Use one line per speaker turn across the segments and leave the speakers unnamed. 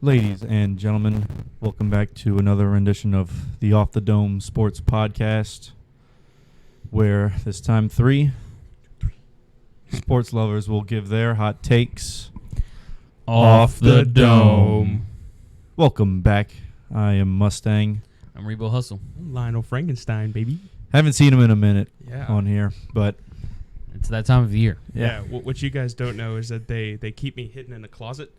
Ladies and gentlemen, welcome back to another rendition of the Off the Dome Sports Podcast, where this time three sports lovers will give their hot takes
off the dome.
Welcome back. I am Mustang.
I'm Rebo Hustle.
I'm Lionel Frankenstein, baby.
Haven't seen him in a minute
Yeah.
on here, but
It's that time of year.
Yeah. What you guys don't know is that they keep me hidden in a closet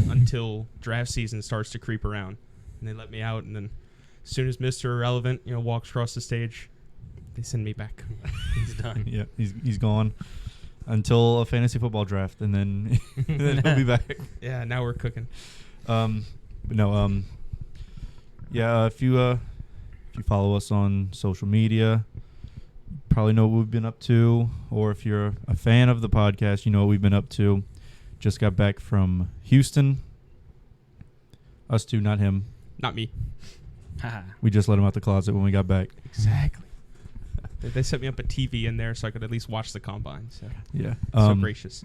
until draft season starts to creep around, and they let me out. And then, as soon as Mr. Irrelevant, walks across the stage, they send me back. He's done.
yeah, he's gone until a fantasy football draft, and then he'll be back.
Yeah. Now we're cooking.
If you follow us on social media, you probably know what we've been up to, or if you're a fan of the podcast, you know what we've been up to. Just got back from Houston. Us two, not him.
Not me.
We just let him out the closet when we got back.
Exactly. They set me up a TV in there so I could at least watch the combine. So
Yeah.
so gracious.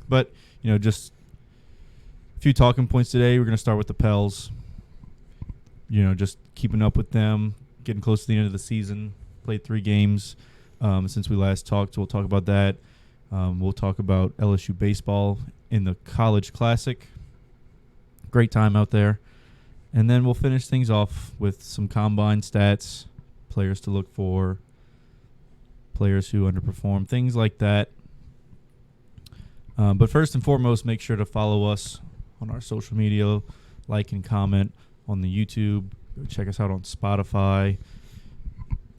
But, just a few talking points today. We're going to start with the Pels. Just keeping up with them, getting close to the end of the season. Played 3 games since we last talked. So we'll talk about that. We'll talk about LSU baseball in the College Classic. Great time out there. And then we'll finish things off with some combine stats, players to look for, players who underperform, things like that. But first and foremost, make sure to follow us on our social media, like and comment on the YouTube. Check us out on Spotify.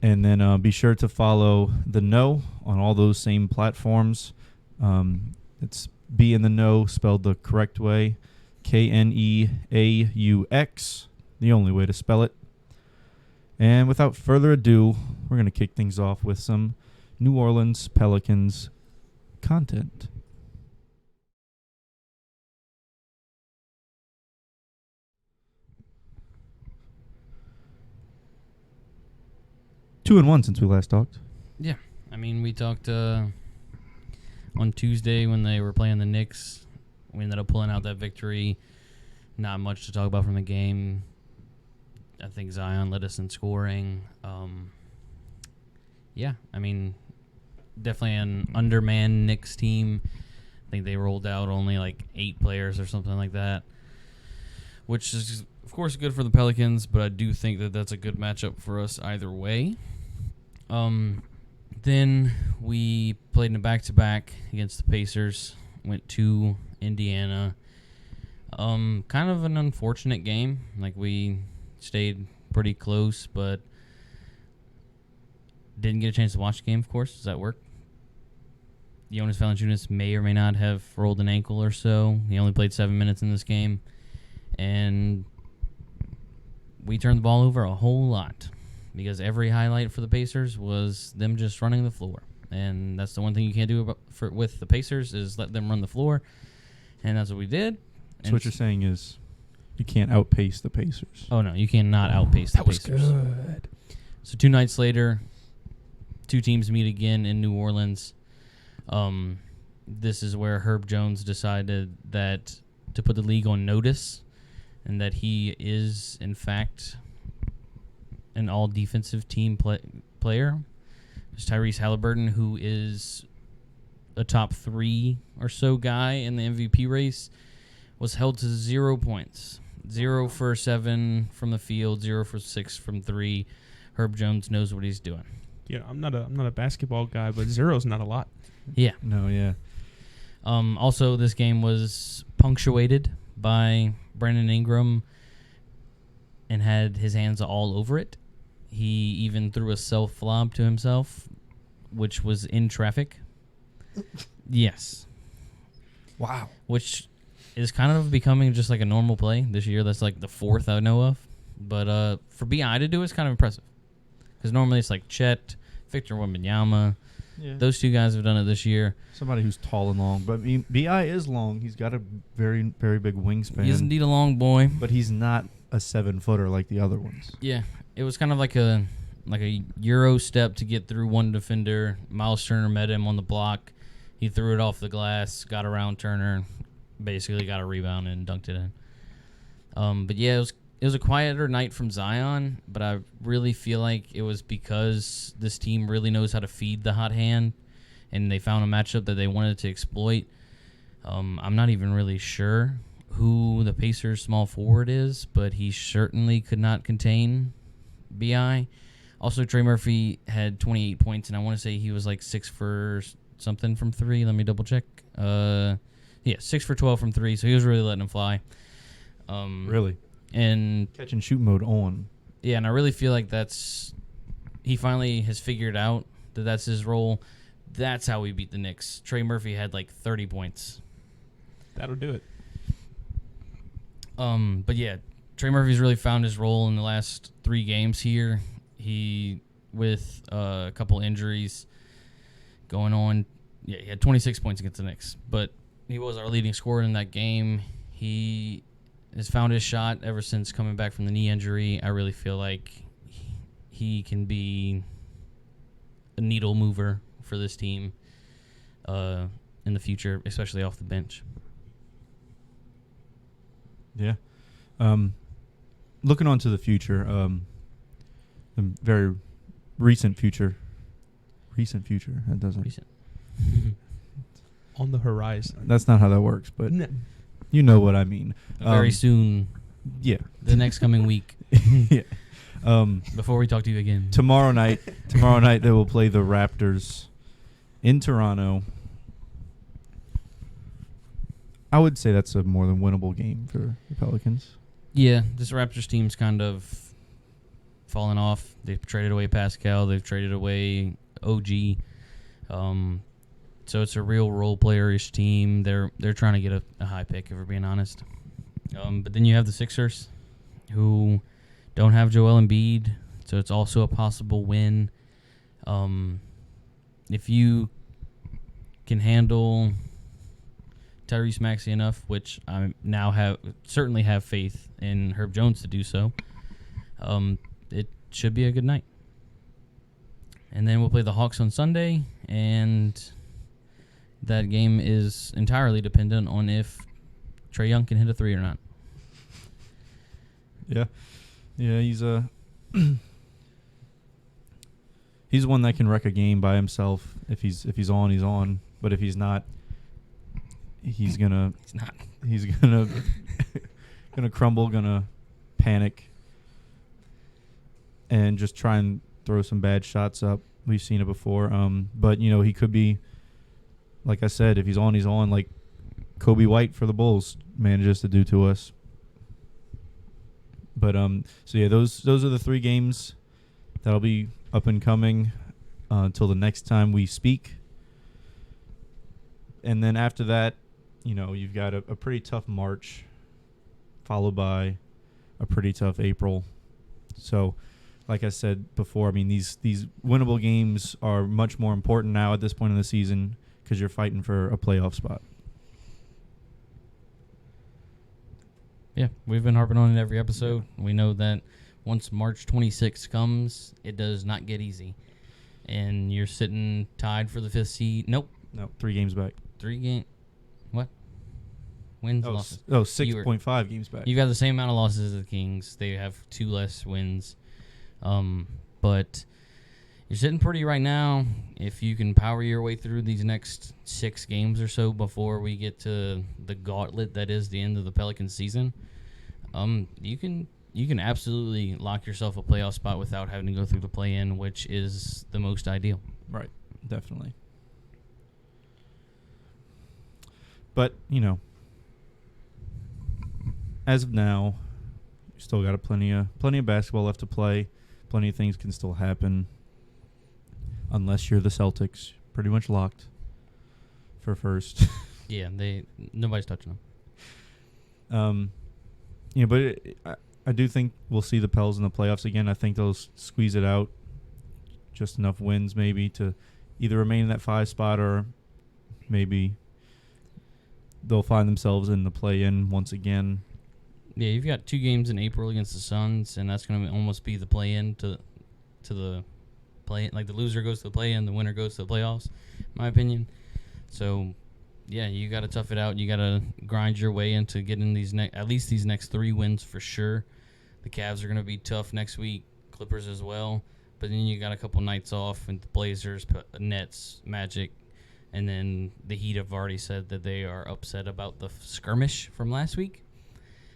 And then be sure to follow The Know on all those same platforms. It's Be in the Know, spelled the correct way. KNEAUX, the only way to spell it. And without further ado, we're going to kick things off with some New Orleans Pelicans content. Two and one since we last talked.
Yeah. I mean, we talked on Tuesday when they were playing the Knicks. We ended up pulling out that victory. Not much to talk about from the game. I think Zion led us in scoring. Definitely an undermanned Knicks team. I think they rolled out only like 8 players or something like that, which is, of course, good for the Pelicans, but I do think that that's a good matchup for us either way. Then we played in a back-to-back against the Pacers, went to Indiana. Kind of an unfortunate game. Like, we stayed pretty close, but didn't get a chance to watch the game, of course. Does that work? Jonas Valanciunas may or may not have rolled an ankle or so. He only played 7 minutes in this game. And we turned the ball over a whole lot because every highlight for the Pacers was them just running the floor. And that's the one thing you can't do with the Pacers is let them run the floor. And that's what we did.
So what you're saying is you can't outpace the Pacers.
Oh, no, you cannot outpace the Pacers.
That was good.
So 2 nights later, 2 teams meet again in New Orleans. This is where Herb Jones decided that to put the league on notice and that he is, in fact, an all-defensive team player. There's Tyrese Halliburton, who is a top 3 or so guy in the MVP race, was held to 0 points. 0 for 7 from the field, 0 for 6 from 3. Herb Jones knows what he's doing.
Yeah, I'm not a basketball guy, but 0's not a lot.
Yeah.
No, yeah.
Also, this game was punctuated by Brandon Ingram and had his hands all over it. He even threw a self-lob to himself, which was in traffic. Yes.
Wow.
Which is kind of becoming just like a normal play this year. That's like the 4th I know of. But for B.I. to do it's kind of impressive. Because normally it's like Chet, Victor Wembanyama.
Yeah.
Those 2 guys have done it this year.
Somebody who's tall and long. But B.I. is long. He's got a very, very big wingspan.
He is indeed a long boy.
But he's not a 7-footer like the other ones.
Yeah. It was kind of like a Euro step to get through one defender. Miles Turner met him on the block. He threw it off the glass, got around Turner, basically got a rebound and dunked it in. But yeah, it was a quieter night from Zion, but I really feel like it was because this team really knows how to feed the hot hand, and they found a matchup that they wanted to exploit. I'm not even really sure who the Pacers' small forward is, but he certainly could not contain BI. Also, Trey Murphy had 28 points, and I want to say he was like 6 for something from 3. Let me double check. 6 for 12 from 3, so he was really letting him fly.
Really?
And
Catch and shoot mode on.
yeah, and I really feel like he finally has figured out that that's his role. That's how we beat the Knicks. Trey Murphy had like 30 points.
That'll do it.
But yeah, Trey Murphy's really found his role in the last 3 games here. He, with a couple injuries going on, he had 26 points against the Knicks. But he was our leading scorer in that game. He has found his shot ever since coming back from the knee injury. I really feel like he can be a needle mover for this team in the future, especially off the bench.
Yeah. Looking on to the future, the very recent future. That doesn't.
Recent.
On the horizon.
That's not how that works, but
No.
you know what I mean.
Very soon,
Yeah.
the next coming week,
Yeah.
before we talk to you again.
Tomorrow night they will play the Raptors in Toronto. I would say that's a more than winnable game for the Pelicans.
Yeah, this Raptors team's kind of fallen off. They've traded away Pascal. They've traded away OG. So it's a real role player-ish team. They're trying to get a high pick, if we're being honest. But then you have the Sixers, who don't have Joel Embiid, so it's also a possible win. If you can handle Tyrese Maxey enough, which I now certainly have faith in Herb Jones to do so, it should be a good night. And then we'll play the Hawks on Sunday, and that game is entirely dependent on if Trae Young can hit a 3 or not.
Yeah. Yeah, he's one that can wreck a game by himself. If he's on, he's on. But if he's not, he's gonna gonna crumble, gonna panic, and just try and throw some bad shots up. We've seen it before. But he could be, like I said, if he's on, he's on. Like Kobe White for the Bulls manages to do to us. But so yeah, those are the 3 games that'll be up and coming until the next time we speak. And then after that, you've got a pretty tough March, followed by a pretty tough April. So, like I said before, I mean these winnable games are much more important now at this point in the season because you're fighting for a playoff spot.
Yeah, we've been harping on it every episode. We know that once March 26th comes, it does not get easy. And you're sitting tied for the 5th seed. Nope.
No, 3 games back.
3 game. What? Wins, losses.
6.5 games back.
You've got the same amount of losses as the Kings. They have 2 less wins. But you're sitting pretty right now. If you can power your way through these next 6 games or so before we get to the gauntlet that is the end of the Pelicans season, you can absolutely lock yourself a playoff spot without having to go through the play-in, which is the most ideal.
Right, definitely. But, as of now, you still got plenty of basketball left to play. Plenty of things can still happen. Unless you're the Celtics, pretty much locked for first.
Yeah, nobody's touching
them. But I do think we'll see the Pels in the playoffs again. I think they'll squeeze it out, just enough wins maybe to either remain in that 5 spot or maybe they'll find themselves in the play-in once again.
Yeah, you've got 2 games in April against the Suns, and that's going to almost be the play-in to the play. Like the loser goes to the play-in, the winner goes to the playoffs, in my opinion. So yeah, you got to tough it out. You got to grind your way into getting at least these next 3 wins for sure. The Cavs are going to be tough next week, Clippers as well. But then you got a couple nights off, and the Blazers, Nets, Magic, and then the Heat have already said that they are upset about the skirmish from last week,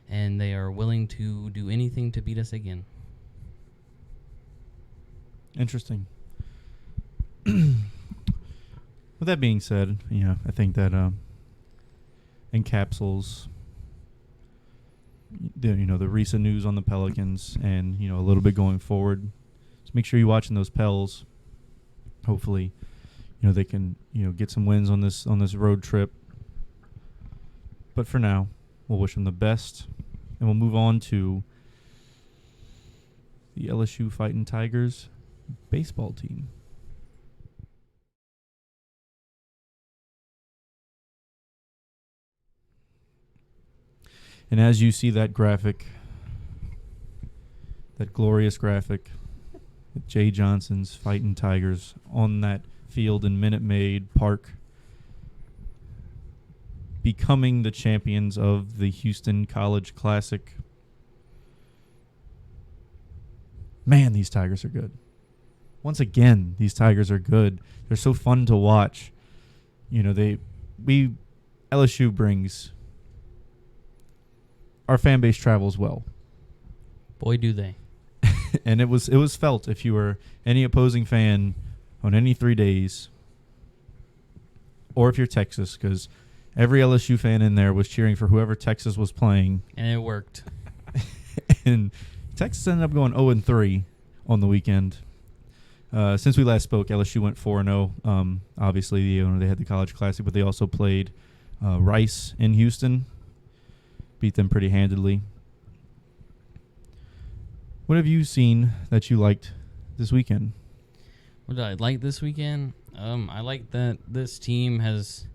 and they are willing to do anything to beat us again.
Interesting. With that being said, I think that encapsulates the recent news on the Pelicans and a little bit going forward. So make sure you're watching those Pels. Hopefully, they can get some wins on this road trip. But for now, we'll wish them the best, and we'll move on to the LSU Fighting Tigers baseball team. And as you see that graphic, that glorious graphic with Jay Johnson's Fighting Tigers on that field in Minute Maid Park, becoming the champions of the Houston College Classic. Man, these Tigers are good. Once again, these Tigers are good. They're so fun to watch. LSU brings, our fan base travels well.
Boy, do they.
And it was felt if you were any opposing fan on any 3 days, or if you're Texas, because every LSU fan in there was cheering for whoever Texas was playing.
And it worked.
And Texas ended up going 0-3 on the weekend. Since we last spoke, LSU went 4-0. Obviously, they had the College Classic, but they also played Rice in Houston. Beat them pretty handedly. What have you seen that you liked this weekend?
What did I like this weekend? I like that this team has,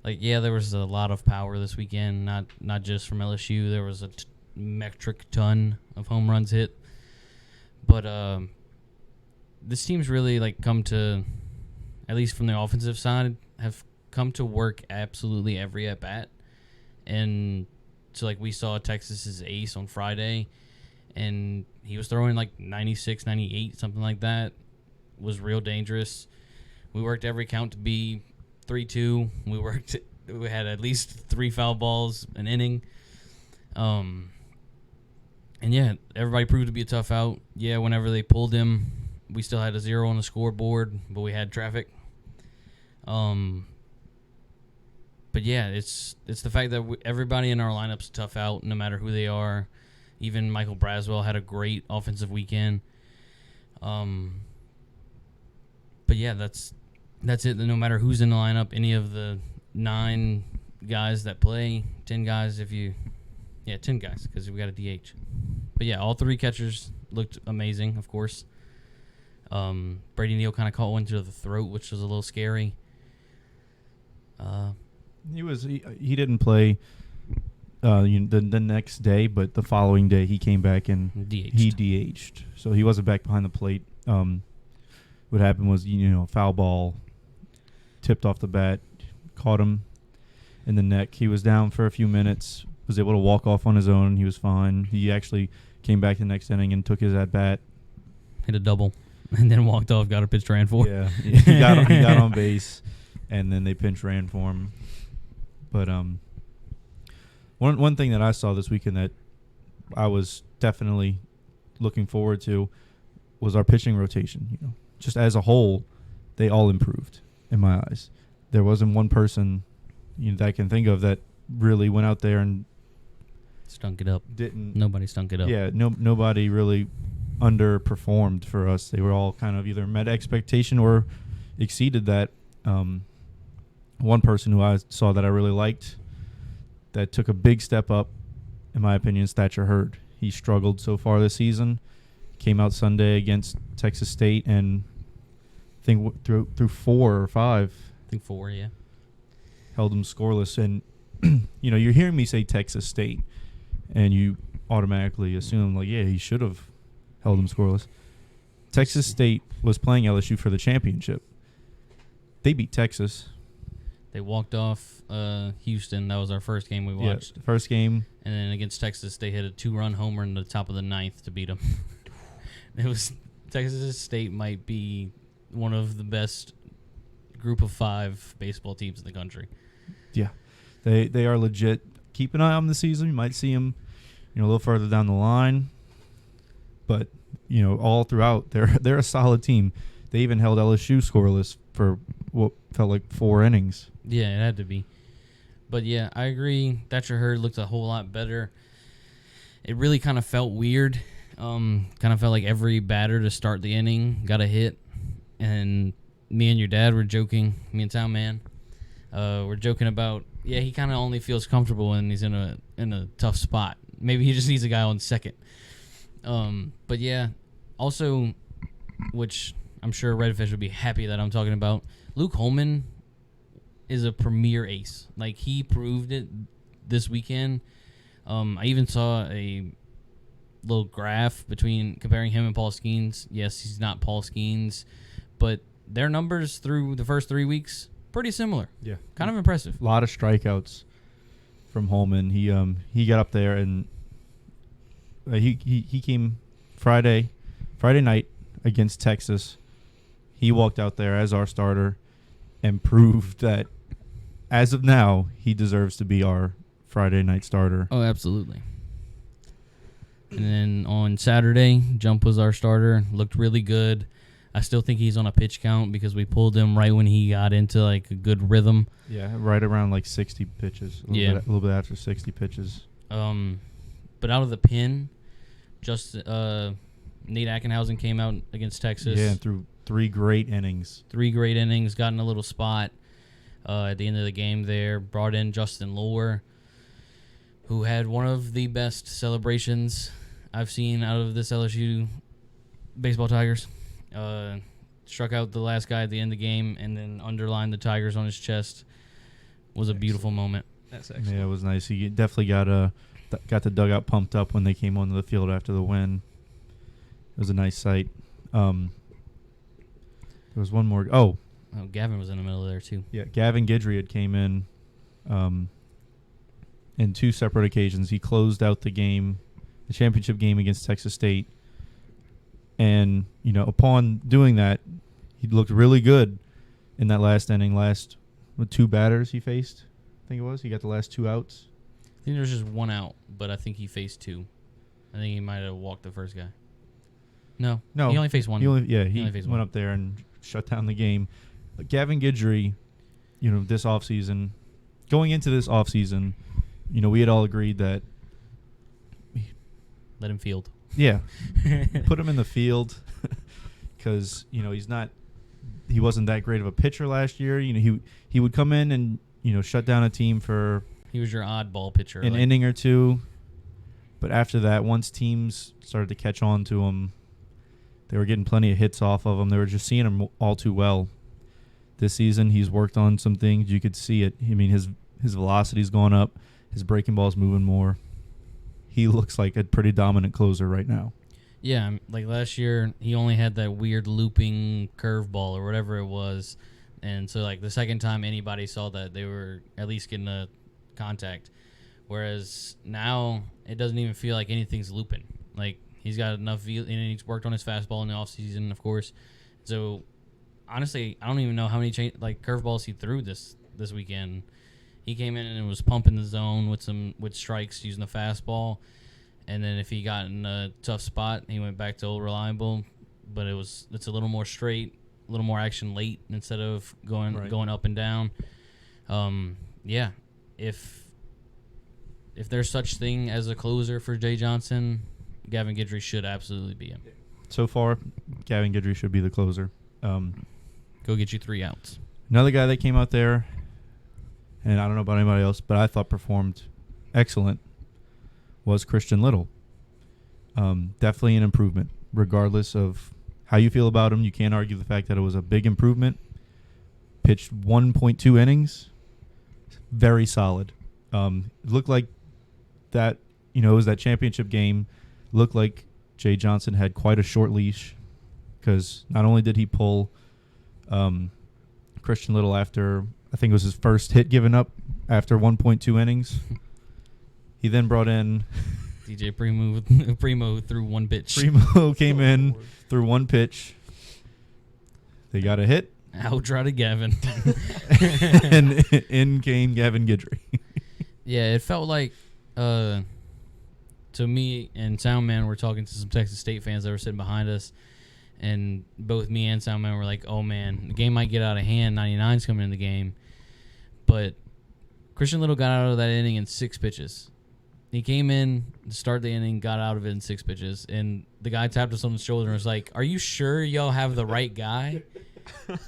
there was a lot of power this weekend, not just from LSU. There was a metric ton of home runs hit. But this team's really, come to, at least from the offensive side, have come to work absolutely every at-bat. And so, we saw Texas's ace on Friday, and he was throwing 96, 98, something like that. Was real dangerous. We worked every count to be 3-2. We had at least 3 foul balls an inning. And yeah, everybody proved to be a tough out. Yeah, whenever they pulled him, we still had a 0 on the scoreboard, but we had traffic. But yeah, it's the fact that everybody in our lineup's tough out, no matter who they are. Even Michael Braswell had a great offensive weekend. But yeah, that's it. No matter who's in the lineup, any of the 9 guys that play, 10 guys 10 guys, because we got a DH. But yeah, all 3 catchers looked amazing, of course. Brady Neal kind of caught one to the throat, which was a little scary.
He didn't play the next day, but the following day he came back and he DH'd. So he wasn't back behind the plate. What happened was, foul ball tipped off the bat, caught him in the neck. He was down for a few minutes, was able to walk off on his own. He was fine. He actually came back the next inning and took his at-bat. Hit
a double and then walked off, got a pitch ran for.
Yeah, he got on base, and then they pinch ran for him. But one thing that I saw this weekend that I was definitely looking forward to was our pitching rotation. Just as a whole, they all improved in my eyes. There wasn't one person that I can think of that really went out there and
stunk it up.
Nobody
stunk it up.
Yeah, nobody really underperformed for us. They were all kind of either met expectation or exceeded that. One person who I saw that I really liked that took a big step up, in my opinion, is Thatcher Hurd. He struggled so far this season. Came out Sunday against Texas State and I think through 4 or 5.
I think 4, yeah.
Held them scoreless. And, you're hearing me say Texas State, and you automatically assume, he should have held them scoreless. Texas State was playing LSU for the championship. They beat Texas.
They walked off Houston. That was our first game we watched.
Yeah, first game.
And then against Texas, they hit a 2-run homer in the top of the ninth to beat them. It was Texas State might be one of the best group of 5 baseball teams in the country.
Yeah, they are legit. Keep an eye on the season. You might see them, a little further down the line. But all throughout, they're a solid team. They even held LSU scoreless for what felt like 4 innings.
Yeah, it had to be. But yeah, I agree. Thatcher Hurd looked a whole lot better. It really kind of felt weird. Kind of felt like every batter to start the inning got a hit. And me and your dad were joking, me and Town Man, we're joking about, he kind of only feels comfortable when he's in a tough spot. Maybe he just needs a guy on second. But yeah, also, which I'm sure Redfish would be happy that I'm talking about, Luke Holman is a premier ace. Like, he proved it this weekend. I even saw a little graph comparing him and Paul Skeens. Yes, he's not Paul Skeens, but their numbers through the first 3 weeks, pretty similar.
Yeah.
Kind of impressive.
A lot of strikeouts from Holman. He got up there and he came Friday night against Texas. He walked out there as our starter and proved that as of now, he deserves to be our Friday night starter.
Oh, absolutely. And then on Saturday, Jump was our starter. Looked really good. I still think he's on a pitch count because we pulled him right when he got into like a good rhythm.
Yeah, right around like 60 pitches. A little bit after 60 pitches.
But out of the pen, just Nate Ackenhausen came out against Texas.
Yeah, and threw 3 great innings.
3 great innings, got in a little spot at the end of the game there. Brought in Justin Lohr, who had one of the best celebrations I've seen out of this LSU baseball Tigers. Struck out the last guy at the end of the game and then underlined the Tigers on his chest. Was a beautiful moment.
That's excellent.
Yeah, it was nice. He definitely got the dugout pumped up when they came onto the field after the win. It was a nice sight. There was one more. Oh,
Gavin was in the middle there too.
Yeah, Gavin Guidry had came in 2 separate occasions. He closed out the game, the championship game against Texas State. And, upon doing that, he looked really good in that last inning. With 2 batters he faced, I think it was. He got the last 2 outs.
I think there was just 1 out, but I think he faced 2. I think he might have walked the first guy. No, he only faced 1.
He only
faced
went
one.
up there and shut down the game. Gavin Guidry, this offseason, going into this offseason, we had all agreed that
let him field.
Yeah, put him in the field because he wasn't that great of a pitcher last year. He would come in and shut down a team for
he was your oddball pitcher,
an inning or 2. But after that, once teams started to catch on to him, they were getting plenty of hits off of him. They were just seeing him all too well. This season, he's worked on some things. You could see it. I mean, his velocity's gone up. His breaking ball's moving more. He looks like a pretty dominant closer right now.
Yeah, like last year, he only had that weird looping curveball or whatever it was. And so, like, the second time anybody saw that, they were at least getting a contact. Whereas now, it doesn't even feel like anything's looping. Like, he's got enough, and he's worked on his fastball in the offseason, of course. So, honestly, I don't even know how many curveballs he threw this weekend. He came in and was pumping the zone with strikes using the fastball, and then if he got in a tough spot, he went back to old reliable. But it's a little more straight, a little more action late instead of going up and down. Yeah, if there's such thing as a closer for Jay Johnson, Gavin Guidry should absolutely be him.
So far, Gavin Guidry should be the closer.
Go get you 3 outs.
Another guy that came out there, and I don't know about anybody else, but I thought performed excellent, was Christian Little. Definitely an improvement. Regardless of how you feel about him, you can't argue the fact that it was a big improvement. Pitched 1.2 innings. Very solid. Looked like that, it was that championship game. Looked like Jay Johnson had quite a short leash because not only did he pull Christian Little after I think it was his first hit given up after 1.2 innings. He then brought in
DJ Primo threw one pitch.
Primo came in, threw one pitch. They got a hit.
Out routed Gavin.
And in came Gavin Guidry.
Yeah, it felt like so me and Soundman were talking to some Texas State fans that were sitting behind us, and both me and Soundman were like, oh man, the game might get out of hand. 99's coming in the game. But Christian Little got out of that inning in 6 pitches. He came in to start the inning, got out of it in 6 pitches, and the guy tapped us on the shoulder and was like, are you sure y'all have the right guy?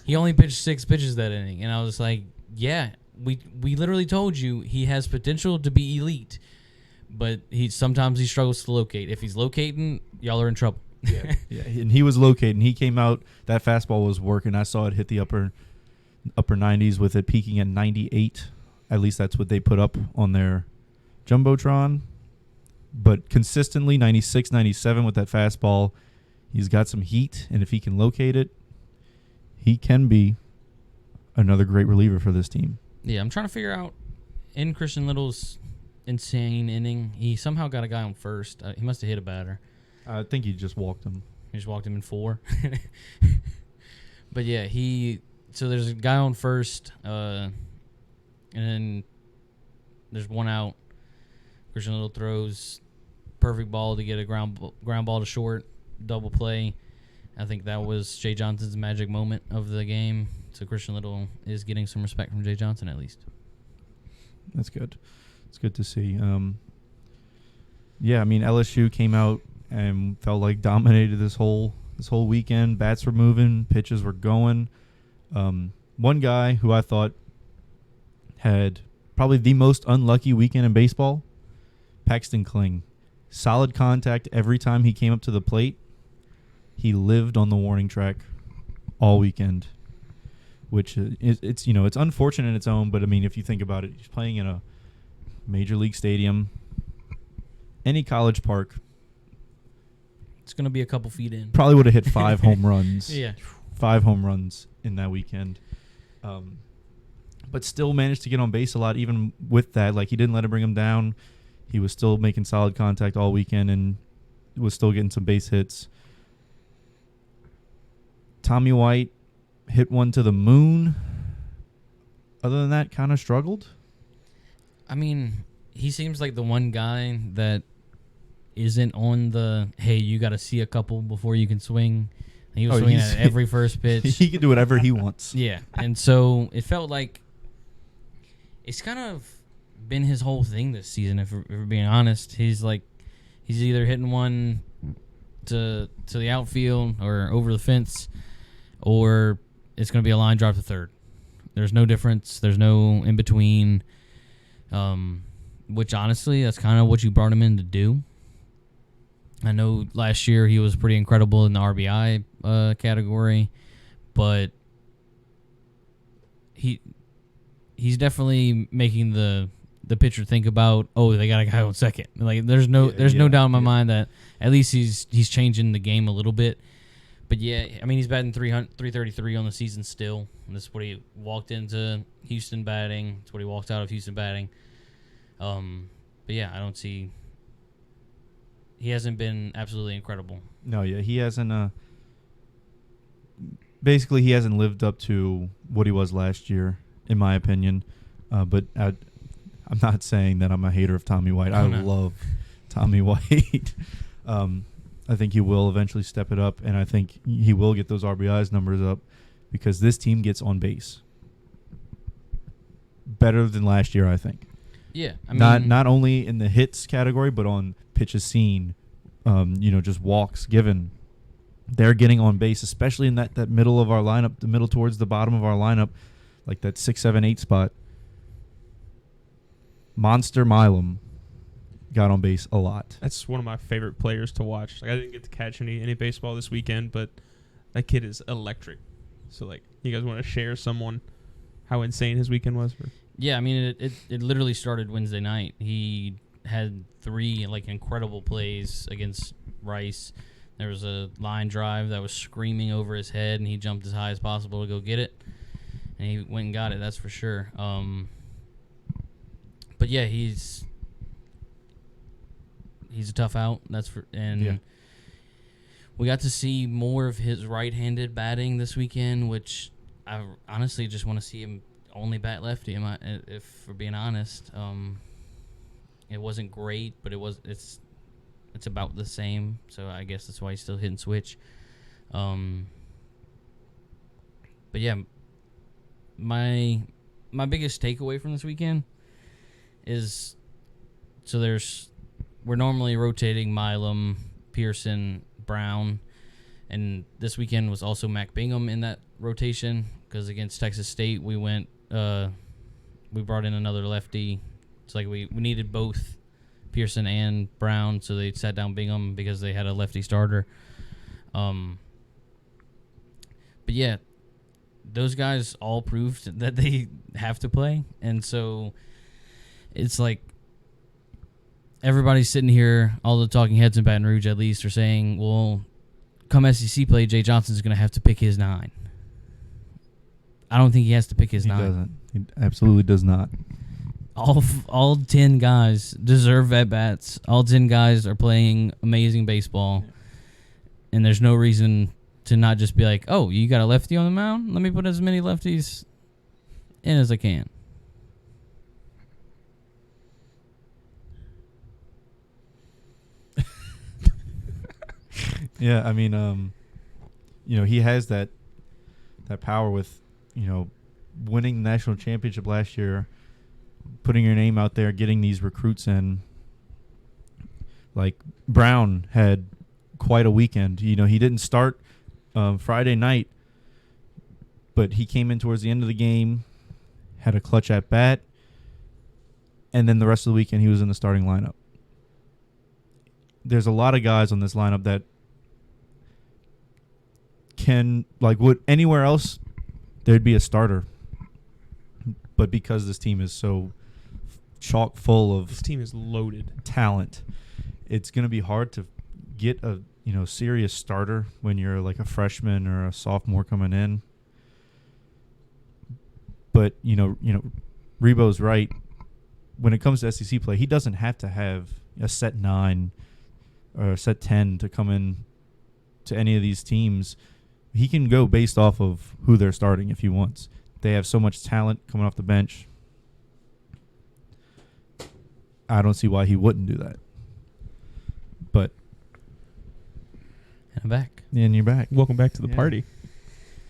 He only pitched 6 pitches that inning. And I was like, yeah, we literally told you he has potential to be elite, but sometimes he struggles to locate. If he's locating, y'all are in trouble.
Yeah, and he was locating. He came out, that fastball was working. I saw it hit the upper 90s with it peaking at 98. At least that's what they put up on their Jumbotron. But consistently 96, 97 with that fastball. He's got some heat, and if he can locate it, he can be another great reliever for this team.
Yeah, I'm trying to figure out, in Christian Little's insane inning, he somehow got a guy on first. He must have hit a batter.
I think he just walked him.
He just walked him in 4. But yeah, so there's a guy on first, and then there's one out. Christian Little throws perfect ball to get a ground ball to short, double play. I think that was Jay Johnson's magic moment of the game. So Christian Little is getting some respect from Jay Johnson at least.
That's good. It's good to see. Yeah, I mean, LSU came out and felt like dominated this whole weekend. Bats were moving, pitches were going. One guy who I thought had probably the most unlucky weekend in baseball, Paxton Kling. Solid contact every time he came up to the plate. He lived on the warning track all weekend, which it's unfortunate in its own, but I mean, if you think about it, he's playing in a major league stadium, any college park.
It's going to be a couple feet in.
Probably would have hit 5 home runs.
Yeah.
5 home runs in that weekend. But still managed to get on base a lot even with that. Like, he didn't let it bring him down. He was still making solid contact all weekend and was still getting some base hits. Tommy White hit one to the moon. Other than that, kind of struggled.
I mean, he seems like the one guy that isn't on the, hey, you got to see a couple before you can swing. He was swinging at every first pitch.
He can do whatever he wants.
Yeah, and so it felt like it's kind of been his whole thing this season, if we're being honest. He's either hitting one to the outfield or over the fence, or it's going to be a line drive to third. There's no difference. There's no in between, which honestly, that's kind of what you brought him in to do. I know last year he was pretty incredible in the RBI category, but he's definitely making the pitcher think about, oh, they got a guy on second. Like there's no doubt in my mind that at least he's changing the game a little bit. But yeah, I mean, he's batting 333 on the season still. And that's what he walked into Houston batting. That's what he walked out of Houston batting. But yeah, I don't see. He hasn't been absolutely incredible.
No, yeah, he hasn't. Basically, he hasn't lived up to what he was last year, in my opinion. But I'm not saying that I'm a hater of Tommy White. I love Tommy White. I think he will eventually step it up, and I think he will get those RBIs numbers up because this team gets on base better than last year, I think.
Yeah, I mean,
not only in the hits category, but on pitches seen, just walks given. They're getting on base, especially in that middle of our lineup, the middle towards the bottom of our lineup, like that 6, 7, 8 spot. Monster Milam got on base a lot.
That's one of my favorite players to watch. Like, I didn't get to catch any baseball this weekend, but that kid is electric. So, like, you guys want to share how insane his weekend was?
Yeah, I mean, it literally started Wednesday night. He had 3, incredible plays against Rice. There was a line drive that was screaming over his head, and he jumped as high as possible to go get it. and he went and got it. That's for sure. But yeah, he's a tough out. We got to see more of his right-handed batting this weekend, which I honestly just want to see him only bat lefty. If we're being honest, it wasn't great, but it's about the same. So I guess that's why he's still hitting switch. But yeah, my biggest takeaway from this weekend is we're normally rotating Milam, Pearson, Brown, and this weekend was also Mac Bingham in that rotation because against Texas State we brought in another lefty. It's like we needed both Pearson and Brown, so they sat down Bingham because they had a lefty starter. But yeah, those guys all proved that they have to play, and so it's like everybody's sitting here, all the talking heads in Baton Rouge at least, are saying, well, come SEC play, Jay Johnson's going to have to pick his 9. I don't think he has to pick his 9.
He doesn't. He absolutely does not.
All 10 guys deserve at-bats. All 10 guys are playing amazing baseball. Yeah. And there's no reason to not just be like, oh, you got a lefty on the mound? Let me put as many lefties in as I can.
Yeah, I mean, he has that power with, winning the national championship last year, putting your name out there, getting these recruits in. Like Brown had quite a weekend. He didn't start Friday night, but he came in towards the end of the game, had a clutch at bat, and then the rest of the weekend he was in the starting lineup. There's a lot of guys on this lineup that would anywhere else there'd be a starter, but because this team is so chock full of
this team is loaded
talent, it's going to be hard to get a serious starter when you're like a freshman or a sophomore coming in. But Rebo's right. When it comes to SEC play, he doesn't have to have a set 9 or a set 10 to come in to any of these teams. He can go based off of who they're starting if he wants. They have so much talent coming off the bench. I don't see why he wouldn't do that. But
and I'm back.
And you're back.
Welcome back to the party.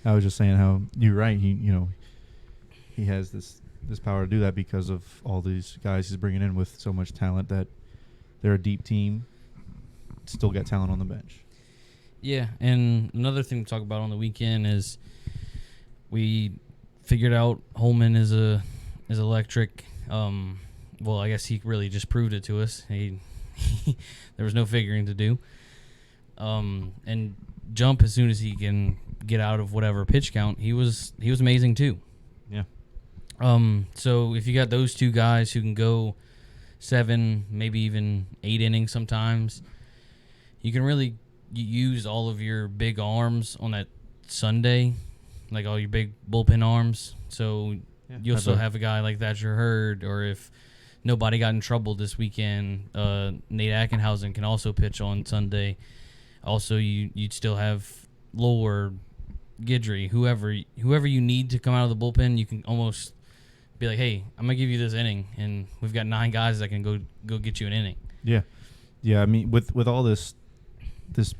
I was just saying how you're right. He has this power to do that because of all these guys he's bringing in with so much talent that they're a deep team. Still got talent on the bench.
Yeah, and another thing to talk about on the weekend is we figured out Holman is electric. Well, I guess he really just proved it to us. There was no figuring to do. And Jump, as soon as he can get out of whatever pitch count, he was amazing too.
Yeah.
So if you got those two guys who can go 7, maybe even 8 innings sometimes, you can really use all of your big arms on that Sunday, like all your big bullpen arms. So you'll still have a guy like Thatcher Hurd, or if nobody got in trouble this weekend, Nate Ackenhausen can also pitch on Sunday. Also, you'd still have Lowell, Guidry, whoever you need to come out of the bullpen. You can almost be like, hey, I'm gonna give you this inning, and we've got 9 guys that can go get you an inning.
Yeah. I mean, with all this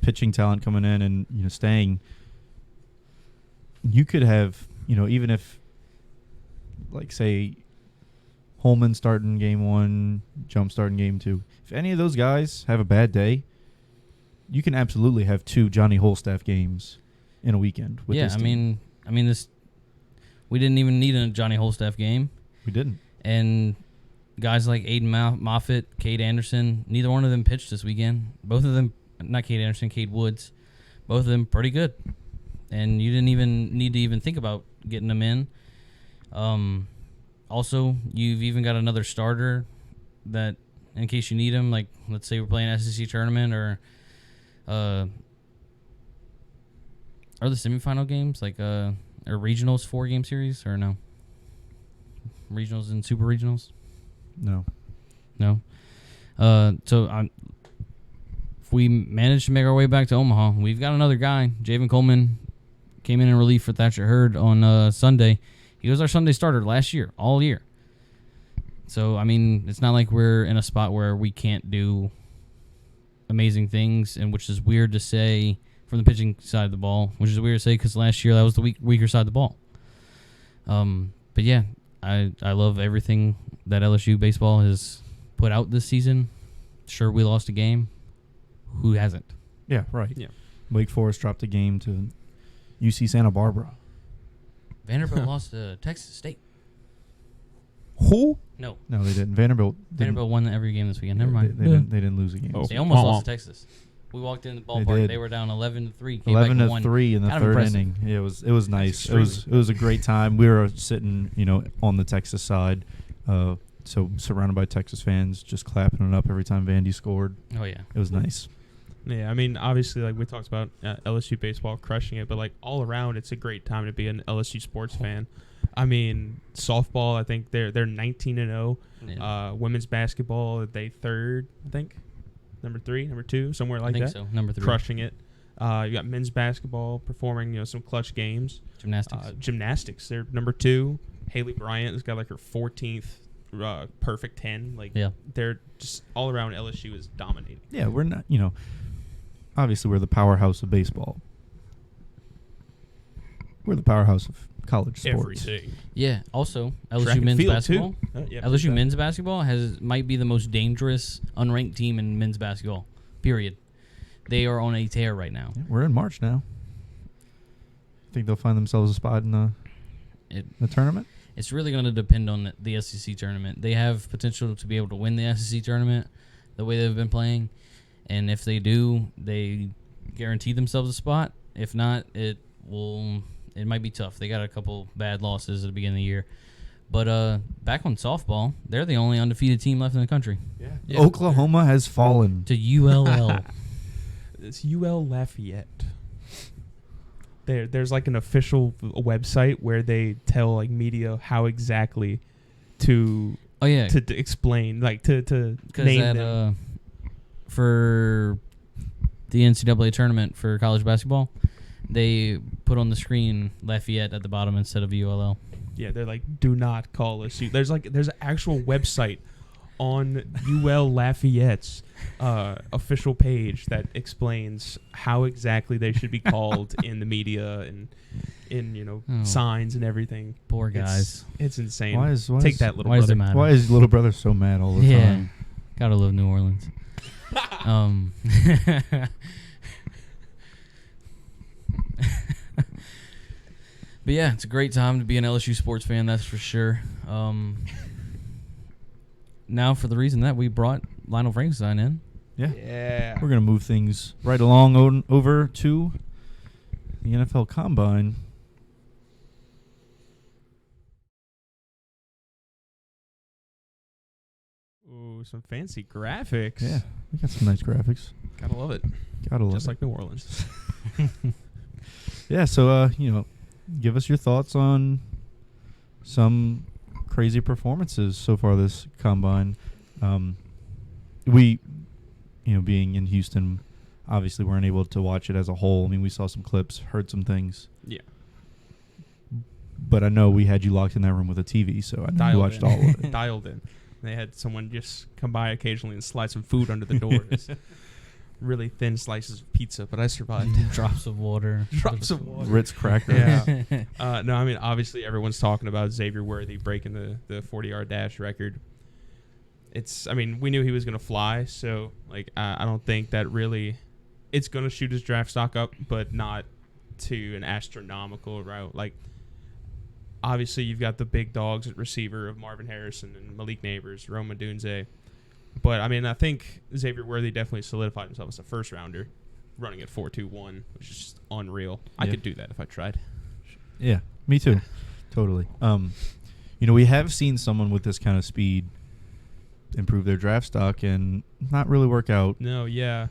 pitching talent coming in and staying, you could have even if, like, say, Holman starting game 1, Jump starting game 2. If any of those guys have a bad day, you can absolutely have 2 Johnny Holstaff games in a weekend. With this team.
I mean this. We didn't even need a Johnny Holstaff game.
We didn't.
And guys like Aiden Moffitt, Cade Anderson, neither one of them pitched this weekend. Both of them, not Cade Anderson, Cade Woods, both of them pretty good. And you didn't even need to even think about getting them in. Also, you've even got another starter that, in case you need him, like let's say we're playing SEC tournament or the semifinal games, like or regionals 4-game series or no? Regionals and super regionals?
No.
No. So if we manage to make our way back to Omaha, we've got another guy. Javen Coleman came in relief for Thatcher Hurd on Sunday. He was our Sunday starter last year, all year. So, I mean, it's not like we're in a spot where we can't do amazing things, and which is weird to say from the pitching side of the ball, which is weird to say because last year that was the weaker side of the ball. But yeah, I love everything that LSU baseball has put out this season. Sure, we lost a game. Who hasn't?
Yeah, right.
Yeah.
Wake Forest dropped a game to UC Santa Barbara.
Vanderbilt lost to Texas State.
Who?
No,
No, they didn't. Vanderbilt
won every game this weekend. Never mind.
They didn't lose a game.
Oh.
They almost lost to Texas. We walked in the ballpark.
did.
They were down 11-3. Came back and won.
11-3 in the
Kind of
third
impressive.
inning. Yeah, it was nice. It
extremely-
was a great time. We were sitting, on the Texas side, so surrounded by Texas fans, just clapping it up every time Vandy scored.
Oh yeah.
It was nice.
Yeah, I mean, obviously, like we talked about LSU baseball crushing it, but like all around, it's a great time to be an LSU sports fan. I mean, softball, I think they're 19-0.
Yeah.
Women's basketball, they third, I think, number 3, number 2, somewhere like
I think
that.
so. Number 3.
Crushing it. You got men's basketball performing, some clutch games.
Gymnastics.
Gymnastics, they're number 2. Haley Bryant has got like her 14th perfect 10. Like,
Yeah.
they're just all around. LSU is dominating.
Yeah, we're not, obviously we're the powerhouse of baseball. We're the powerhouse of college sports.
Everything.
Yeah. Also,
Track
LSU
and
men's
field,
basketball.
too. Yeah,
LSU men's basketball might be the most dangerous unranked team in men's basketball. Period. They are on a tear right now.
Yeah, we're in March now. Think they'll find themselves a spot in the tournament?
It's really going to depend on the SEC tournament. They have potential to be able to win the SEC tournament the way they've been playing, and if they do, they guarantee themselves a spot. If not, it might be tough. They got a couple bad losses at the beginning of the year. But back on softball, they're the only undefeated team left in the country.
Yeah.
Oklahoma has fallen.
To ULL.
It's UL Lafayette. There's like an official website where they tell like media how exactly to
Oh yeah,
to explain, like to
because
name them.
For the NCAA tournament for college basketball, they put on the screen Lafayette at the bottom instead of ULL.
Yeah, they're like, do not call us. There's an actual website on UL Lafayette's official page that explains how exactly they should be called in the media and in signs and everything.
Poor guys.
It's insane.
Why is
that little
why does
brother.
it matter?
Why is little brother so mad all the
Yeah,
time?
gotta love New Orleans. But yeah, it's a great time to be an LSU sports fan, that's for sure. Now, for the reason that we brought Lionel Frankenstein in.
Yeah.
Yeah.
We're going to move things right along over to the NFL Combine.
Ooh, some fancy graphics.
Yeah, we got some nice graphics.
Gotta love it.
Gotta love
Just
it.
like New Orleans.
Yeah, so, give us your thoughts on some crazy performances so far this Combine. We, being in Houston, obviously weren't able to watch it as a whole. I mean, we saw some clips, heard some things.
Yeah.
But I know we had you locked in that room with a TV, so I know you watched all of it.
Dialed in. They had someone just come by occasionally and slide some food under the doors. Really thin slices of pizza, but I survived.
Drops of water.
Drops of water.
Ritz cracker.
Yeah. No, I mean, obviously everyone's talking about Xavier Worthy breaking the 40-yard dash record. We knew he was going to fly, so, I don't think that really... It's going to shoot his draft stock up, but not to an astronomical route. Obviously, you've got the big dogs at receiver of Marvin Harrison and Malik Neighbors, Roma Dunze. But, I think Xavier Worthy definitely solidified himself as a first-rounder, running at 4.21, which is just unreal. I
Yeah.
could do that if I tried.
Yeah, me too. Totally. We have seen someone with this kind of speed improve their draft stock and not really work out.
No, yeah.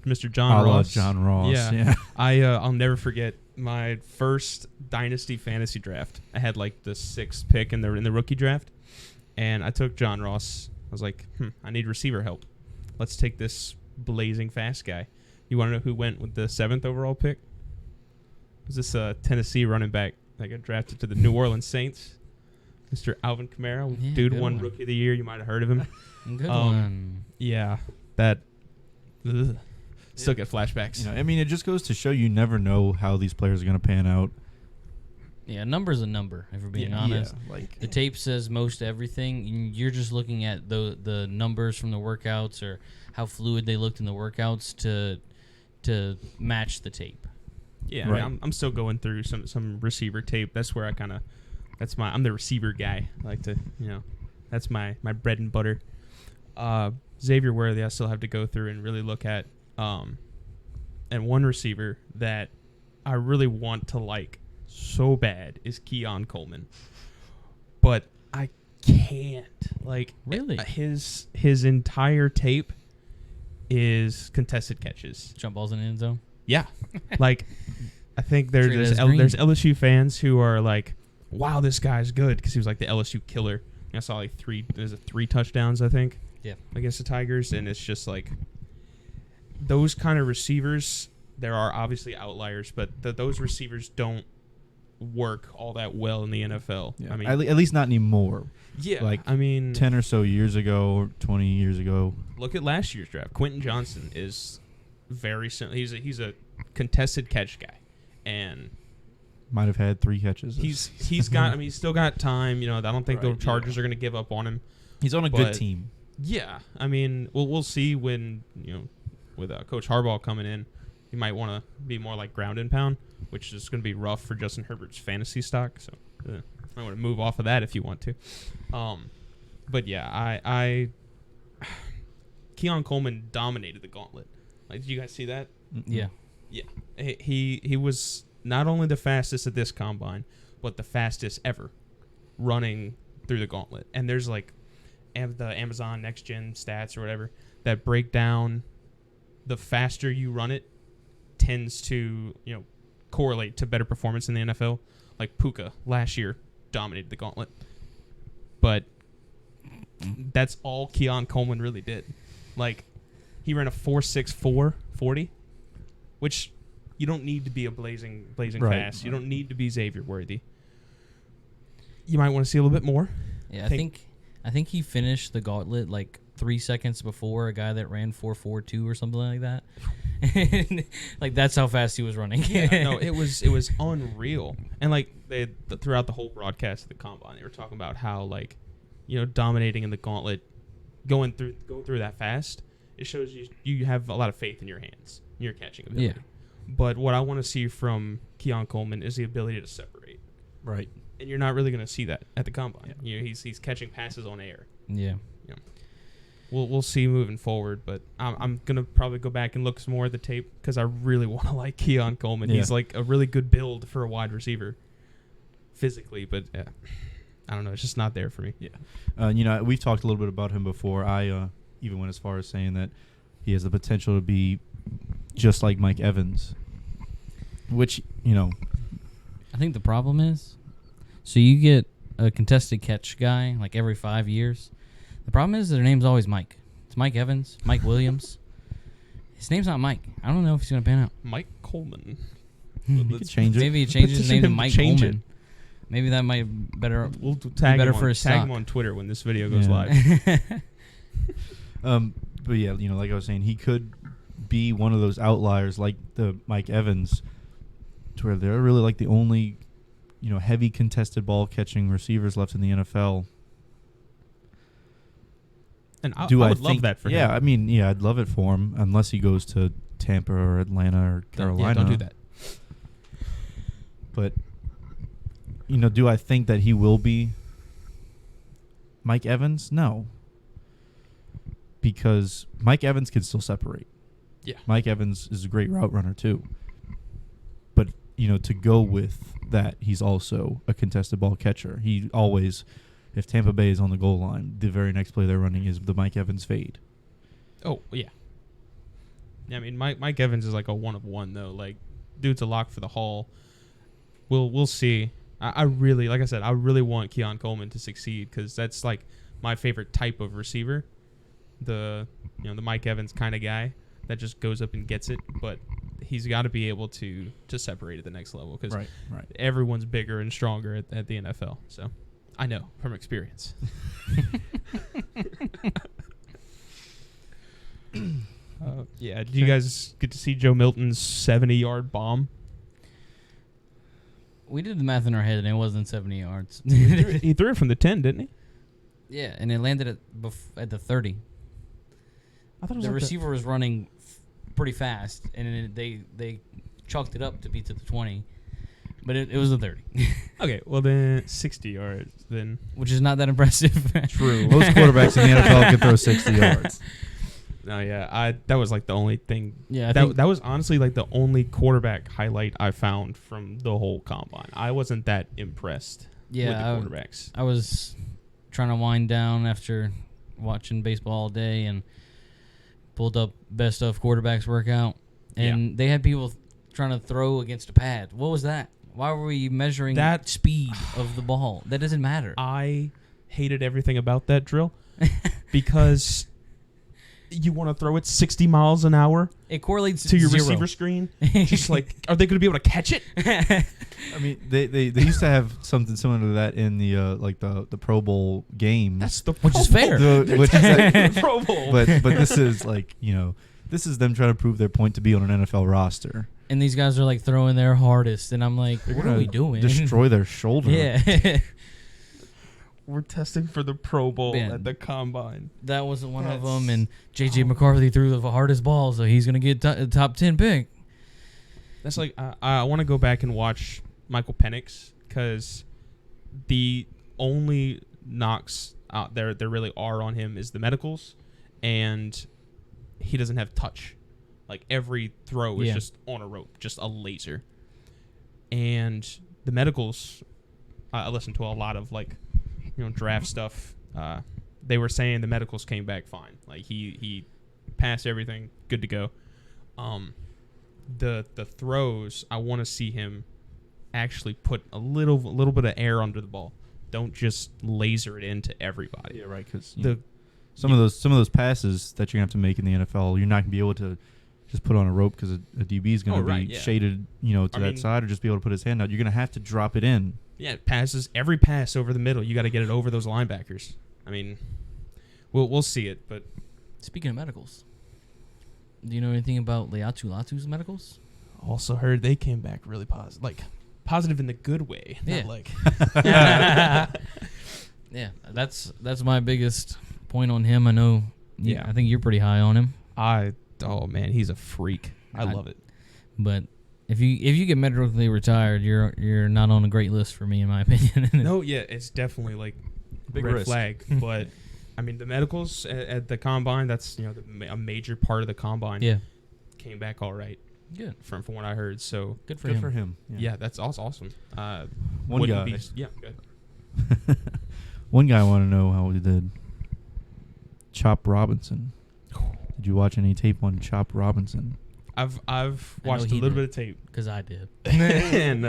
Mr.
A
John
la
Ross.
John Ross.
Yeah. I'll never forget my first dynasty fantasy draft. I had like the 6th pick in the rookie draft, and I took John Ross. I was like, I need receiver help. Let's take this blazing fast guy. You want to know who went with the 7th overall pick? Was this Tennessee running back that got drafted to the New Orleans Saints? Mr. Alvin Kamara.
Yeah,
Dude
good
won
one.
Rookie of the Year. You might have heard of him.
Good one.
Yeah, that. Ugh. Still get flashbacks.
You know, I mean, it just goes to show you never know how these players are going to pan out.
Yeah, a number's a number, if we're being
Yeah,
honest.
like
The tape says most everything. You're just looking at the numbers from the workouts or how fluid they looked in the workouts to match the tape.
Yeah,
Right.
I mean, I'm still going through some receiver tape. That's where I'm the receiver guy. I like to, that's my bread and butter. Xavier Worthy, I still have to go through and really look at. And one receiver that I really want to like so bad is Keon Coleman, but I can't. Like,
Really?
His entire tape is contested catches.
Jump balls in the end zone.
Yeah, like I think there's
Treat it as green.
there's LSU fans who are like, "Wow, this guy's good," because he was like the LSU killer. I saw like 3 touchdowns, I think.
Yeah.
Against the Tigers, and it's just like those kind of receivers. There are obviously outliers, but those receivers don't work all that well in the NFL.
yeah.
I mean,
at least not anymore.
yeah,
like,
I mean,
10 or so years ago, or 20 years ago.
look at last year's draft. Quentin Johnson is very similar. He's a contested catch guy, and
Might have had 3 catches.
he's got. I mean, he's still got time. I don't think the
Right,
Chargers are going to give up on him.
He's on a good
but-
team.
Yeah, I mean, we'll see when with Coach Harbaugh coming in, he might want to be more like ground and pound, which is going to be rough for Justin Herbert's fantasy stock. So I want to move off of that if you want to. But yeah, I Keon Coleman dominated the gauntlet. Like, did you guys see that?
Yeah.
Yeah, he was not only the fastest at this combine, but the fastest ever running through the gauntlet. And there's like the Amazon Next Gen stats or whatever that break down the faster you run it tends to correlate to better performance in the NFL. Like Puka last year dominated the gauntlet, but that's all Keon Coleman really did. Like, he ran a 4.64 40, which you don't need to be a blazing
Right.
fast. You don't need to be Xavier Worthy. You might want to see a little bit more.
Yeah, I think he finished the gauntlet like 3 seconds before a guy that ran 4.42 or something like that. Like, that's how fast he was running.
Yeah, no, it was unreal. And like throughout the whole broadcast of the combine, they were talking about how, like, dominating in the gauntlet, going through that fast, it shows you have a lot of faith in your hands, in your catching ability.
Yeah.
But what I want to see from Keon Coleman is the ability to separate.
Right.
And you're not really going to see that at the combine. Yeah. He's catching passes on air.
Yeah.
We'll see moving forward, but I'm gonna probably go back and look some more at the tape because I really want to like Keon Coleman.
Yeah.
He's like a really good build for a wide receiver, physically, but I don't know. It's just not there for me.
Yeah. We've talked a little bit about him before. I even went as far as saying that he has the potential to be just like Mike Evans, which
I think the problem is, so you get a contested catch guy like every 5 years. The problem is their name's always Mike. It's Mike Evans, Mike Williams. His name's not Mike. I don't know if he's going to pan out.
Mike Coleman.
he could change it.
Maybe he changes his name to
Petition him to
Mike
change
Coleman. Maybe that might better.
We'll tag
better
him
for
on,
his
tag
stock.
him on Twitter when this video goes
Yeah.
live.
But yeah, like I was saying, he could be one of those outliers like the Mike Evans, to where they're really like the only, heavy contested ball catching receivers left in the NFL.
And I
I
would love that for him.
Yeah, I mean, I'd love it for him, unless he goes to Tampa or Atlanta or Carolina.
Yeah, don't do that.
But, do I think that he will be Mike Evans? No. Because Mike Evans can still separate.
Yeah.
Mike Evans is a great route runner too. But, to go with that, he's also a contested ball catcher. He always, if Tampa Bay is on the goal line, the very next play they're running is the Mike Evans fade.
Oh, yeah. I mean, Mike Evans is like a one of one, though. Like, dude's a lock for the haul. we'll see. I really, like I said, I really want Keon Coleman to succeed because that's like my favorite type of receiver. The Mike Evans kind of guy that just goes up and gets it, but he's got to be able to separate at the next level because
right.
everyone's bigger and stronger at the NFL. So I know from experience. Yeah. Did you guys get to see Joe Milton's 70-yard bomb?
We did the math in our head, and it wasn't 70 yards.
He threw it from the 10, didn't he?
Yeah, and it landed at the 30.
I thought it was
the
like
receiver was running pretty fast, and they chalked it up to be to the 20, but it was the 30.
Okay, well then 60 yards then.
Which is not that impressive.
True.
Most quarterbacks in the NFL can throw 60 yards.
No, yeah, that was like the only thing.
Yeah,
that was honestly like the only quarterback highlight I found from the whole combine. I wasn't that impressed with the quarterbacks.
I was trying to wind down after watching baseball all day and pulled up best of quarterbacks workout, and they had people trying to throw against a pad. What was that? Why were we measuring that speed of the ball? That doesn't matter.
I hated everything about that drill because you want to throw it 60 miles an hour.
It correlates
to your
0.
receiver screen. Just like, are they going to be able to catch it?
I mean, they used to have something similar to that in the the Pro Bowl games.
That's the
which is fair.
Which is like,
Pro Bowl.
But this is like, this is them trying to prove their point to be on an NFL roster.
And these guys are like throwing their hardest, and I'm like, what are we doing?
Destroy their shoulder.
Yeah.
We're testing for the Pro Bowl
Man,
at the combine.
That wasn't one of them, and J.J. McCarthy threw the hardest ball, so he's going to get a top 10 pick.
That's like, I want to go back and watch Michael Penix because the only knocks out there really are on him is the medicals, and he doesn't have touch. Like, every throw is just on a rope, just a laser. And the medicals, I listened to a lot of, like, draft stuff. They were saying the medicals came back fine. Like, he passed everything, good to go. The throws, I want to see him actually put a little bit of air under the ball. Don't just laser it into everybody.
Yeah, right. Because
some
of those passes that you're gonna have to make in the NFL, you're not gonna be able to just put on a rope because a DB is gonna be shaded, to that side, or just be able to put his hand out. You're gonna have to drop it in.
Yeah, every pass over the middle, you got to get it over those linebackers. I mean, we'll see it, but
speaking of medicals, do you know anything about Leatu Latu's medicals?
Also heard they came back really positive, like positive in the good way.
Yeah.
Not like
yeah, that's my biggest point on him. I know.
Yeah,
I think you're pretty high on him.
Oh man, he's a freak. I love it.
But if you get medically retired, you're not on a great list for me, in my opinion.
No, yeah, it's definitely like
big
red
risk.
Flag. But I mean, the medicals at the combine, that's a major part of the combine.
Yeah,
came back all right.
Good
from what I heard. So
good for him.
Yeah, that's awesome.
One guy.
Good.
One guy I want to know how he did. Chop Robinson. Did you watch any tape on Chop Robinson?
I've watched a little bit of tape
because I did,
and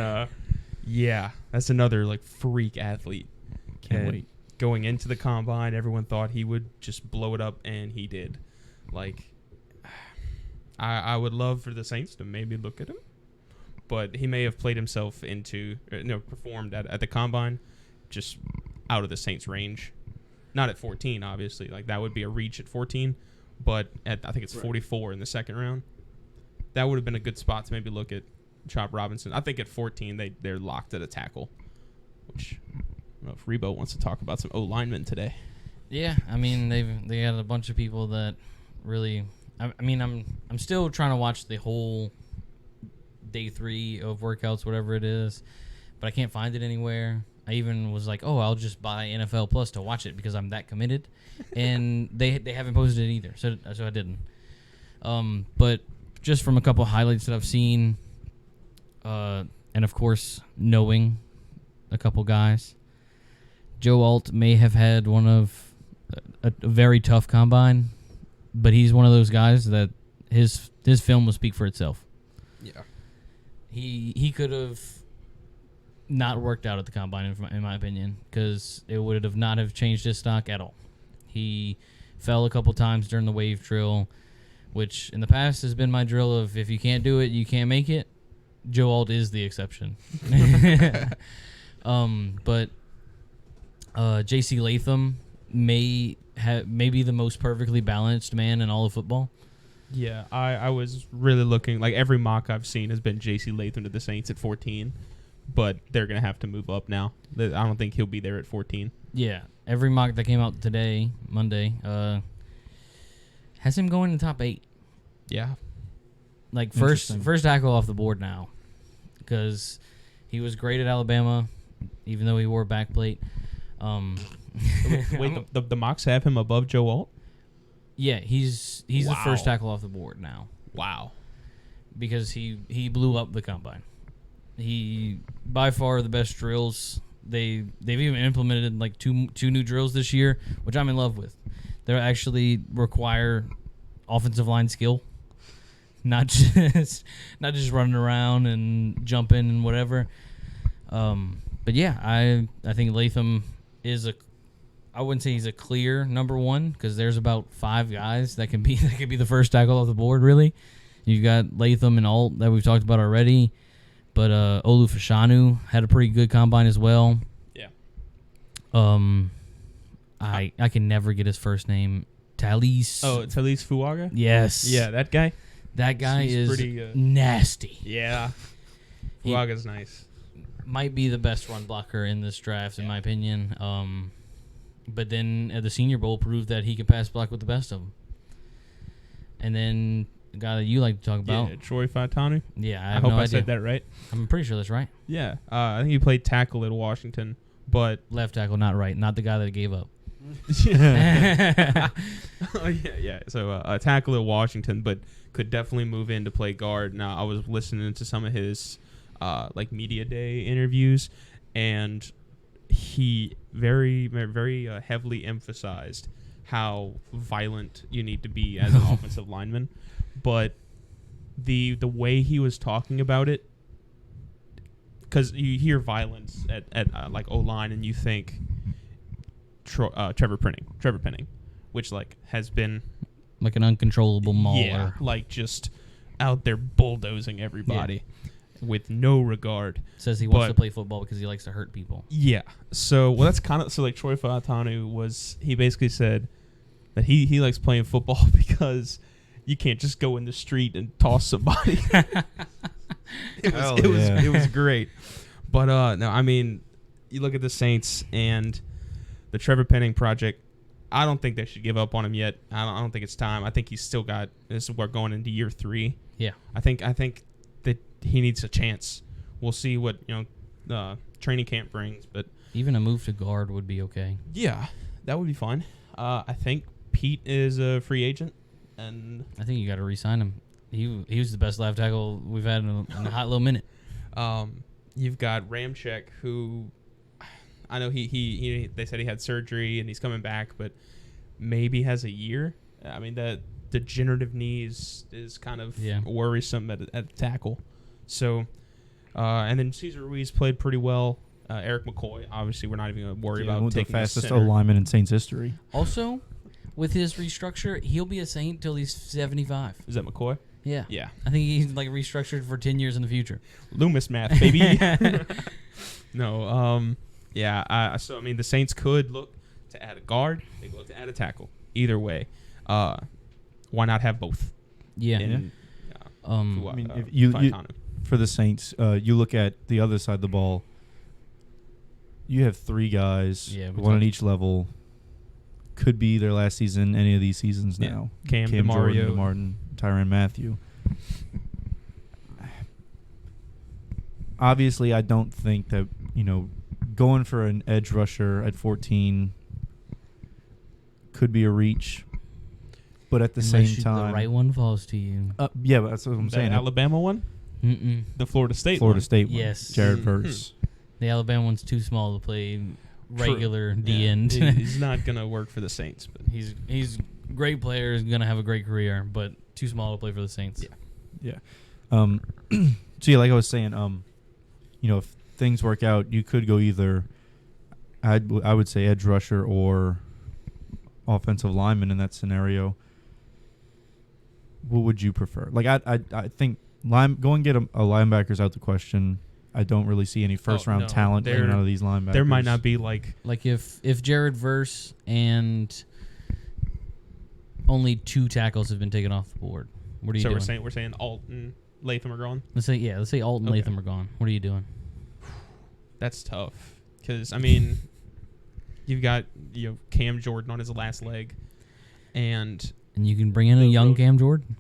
that's another like freak athlete.
Can't wait.
Going into the combine, everyone thought he would just blow it up, and he did. Like, I would love for the Saints to maybe look at him, but he may have played himself into performed at the combine just out of the Saints' range. Not at 14, obviously. Like, that would be a reach at 14, but I think it's 44 in the second round. That would have been a good spot to maybe look at Chop Robinson. I think at 14 they're locked at a tackle, which I don't know if Rebo wants to talk about some O-linemen today.
Yeah, I mean they got a bunch of people that really. I mean I'm still trying to watch the whole day 3 of workouts, whatever it is, but I can't find it anywhere. I even was like, I'll just buy NFL Plus to watch it because I'm that committed, and they haven't posted it either, so I didn't. But just from a couple highlights that I've seen, and of course knowing a couple guys, Joe Alt may have had one of a very tough combine, but he's one of those guys that his film will speak for itself.
Yeah,
he could have not worked out at the combine, in my opinion, because it would have not have changed his stock at all. He fell a couple times during the wave drill, which in the past has been my drill of if you can't do it, you can't make it. Joe Alt is the exception. But J.C. Latham may be the most perfectly balanced man in all of football.
Yeah, I was really looking. Like, every mock I've seen has been J.C. Latham to the Saints at 14, but they're going to have to move up now. I don't think he'll be there at 14.
Yeah, every mock that came out today, Monday, has him going in the top 8.
Yeah.
Like, first tackle off the board now, because he was great at Alabama, even though he wore a backplate.
Wait, the mocks have him above Joe Alt?
Yeah, he's the
Wow.
first tackle off the board now.
Wow.
Because he blew up the combine. He by far the best drills. They've even implemented like two new drills this year, which I'm in love with. They actually require offensive line skill, not just running around and jumping and whatever. But yeah, I think Latham is I wouldn't say he's a clear number one because there's about 5 guys that can be the first tackle off the board. Really, you've got Latham and Alt that we've talked about already, but Olu Fashanu had a pretty good combine as well.
Yeah.
I can never get his first name. Talise.
Oh, Talise Fuaga?
Yes.
Yeah, that guy?
That guy
He's
is
pretty,
nasty.
Yeah. Fuaga's nice.
Might be the best run blocker in this draft, in my opinion. But then at the Senior Bowl proved that he can pass block with the best of them. And then the guy that you like to talk about.
Yeah, Troy Fautanu.
Yeah, I
I
have
hope
no
I
idea.
said that right.
I'm pretty sure that's right.
Yeah. I think he played tackle at Washington, but...
Left tackle, not right. Not the guy that gave up.
Oh, yeah. So a tackle at Washington, but could definitely move in to play guard. Now, I was listening to some of his media day interviews, and he very, very heavily emphasized how violent you need to be as an offensive lineman. But the way he was talking about it, because you hear violence at like O-line and you think Trevor Penning, which like has been
Like an uncontrollable mauler.
yeah, like just out there bulldozing everybody with no regard.
Says he wants to play football because he likes to hurt people.
Yeah. So well, that's like Troy Fautanu he basically said that he likes playing football because you can't just go in the street and toss somebody. It was great. But no, I mean, you look at the Saints and the Trevor Penning project. I don't think they should give up on him yet. I don't think it's time. I think he's still got this. We're going into year 3.
Yeah.
I think that he needs a chance. We'll see what training camp brings, but
Even a move to guard would be okay.
yeah, that would be fine. I think Pete is a free agent, and
I think you got to re-sign him. He was the best left tackle we've had in a hot little minute.
you've got Ramczyk, who I know he they said he had surgery and he's coming back, but maybe has a year. I mean, the degenerative knees is kind of worrisome at tackle. So, and then Cesar Ruiz played pretty well. Eric McCoy, obviously, we're not even going to worry about taking
the fastest
center.
O-lineman in Saints history.
Also, with his restructure, he'll be a Saint till he's 75.
Is that McCoy?
Yeah.
Yeah.
I think he's like restructured for 10 years in the future.
Loomis math, baby. No, yeah. So, I mean, the Saints could look to add a guard. They could look to add a tackle. Either way, why not have both?
Yeah.
I mean, if you for the Saints, you look at the other side of the ball. You have 3 guys, one at each level. Could be their last season, any of these seasons now.
Cam
Jordan,
DeMario.
DeMartin, Tyrann Mathieu. Obviously, I don't think that, going for an edge rusher at 14 could be a reach. But at the same time,
the right one falls to you.
Yeah, but that's what I'm saying.
Alabama one?
Mm-mm.
The Florida State
Florida State one.
Yes.
Jared Verse.
The Alabama one's too small to play regular D end.
He's not going to work for the Saints. But
He's a great player. He's gonna have a great career, but too small to play for the Saints.
Yeah. So yeah, like I was saying, if things work out, you could go either, I would say, edge rusher or offensive lineman in that scenario. What would you prefer? Like, I think go and get a linebacker's out the question. I don't really see any first-round talent coming out of these linebackers.
There might not be, like
if Jared Verse and only 2 tackles have been taken off the board, what are you doing?
So we're saying Alton, Latham are gone?
Let's say Alton, Latham are gone. What are you doing?
That's tough. Because, I mean, you've got Cam Jordan on his last leg. And
you can bring in a young Cam Jordan?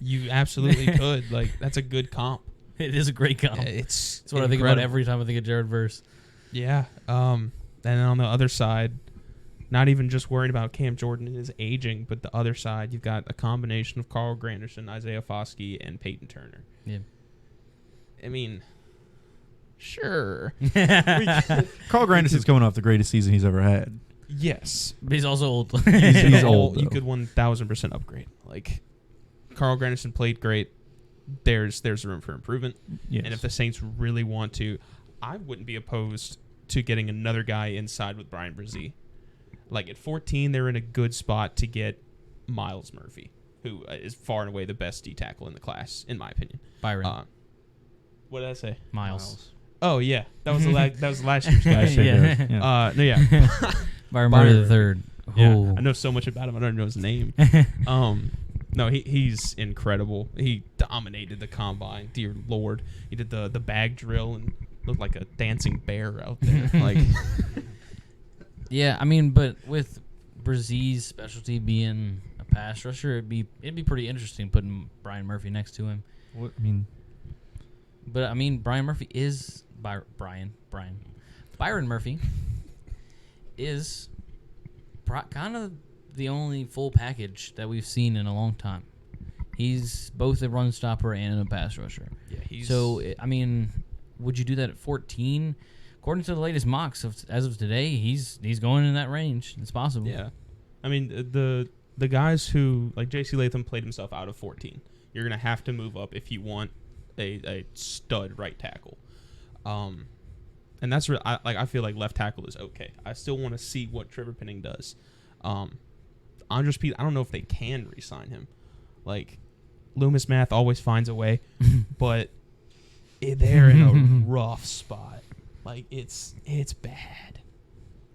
You absolutely could. Like, that's a good comp.
It is a great comp.
It's
what I think about every time I think of Jared Verse.
Yeah. And then on the other side, not even just worrying about Cam Jordan and his aging, but the other side, you've got a combination of Carl Granderson, Isaiah Foskey, and Peyton Turner.
Yeah.
I mean, sure.
Carl Granderson's coming off the greatest season he's ever had.
Yes.
But he's also old.
He's old.
You could 1,000% upgrade. Like, Carl Granderson played great. There's room for improvement.
Yes.
And if the Saints really want to, I wouldn't be opposed to getting another guy inside with Brian Brzee. Like, at 14, they're in a good spot to get Miles Murphy, who is far and away the best D tackle in the class, in my opinion.
Byron.
What did I say?
Miles.
Oh yeah, that was the last year's guy.
Yeah. Byron Murray the third.
Yeah,
Oh.
I know so much about him. I don't know his name. No, he's incredible. He dominated the combine. Dear Lord, he did the bag drill and looked like a dancing bear out there. Like,
yeah, I mean, but with Brzee's specialty being a pass rusher, it'd be pretty interesting putting Brian Murphy next to him. But I mean, Brian Murphy is Byron Murphy is kind of the only full package that we've seen in a long time. He's both a run stopper and a pass rusher.
Yeah,
so I mean, would you do that at 14? According to the latest mocks as of today, he's going in that range. It's possible.
Yeah, I mean the guys who, like, J.C. Latham played himself out of 14. You're gonna have to move up if you want a stud right tackle. And that's I feel like left tackle is okay. I still want to see what Trevor Penning does. Andres Pete, I don't know if they can re-sign him. Like, Loomis Math always finds a way, but they're in a rough spot. Like, it's bad.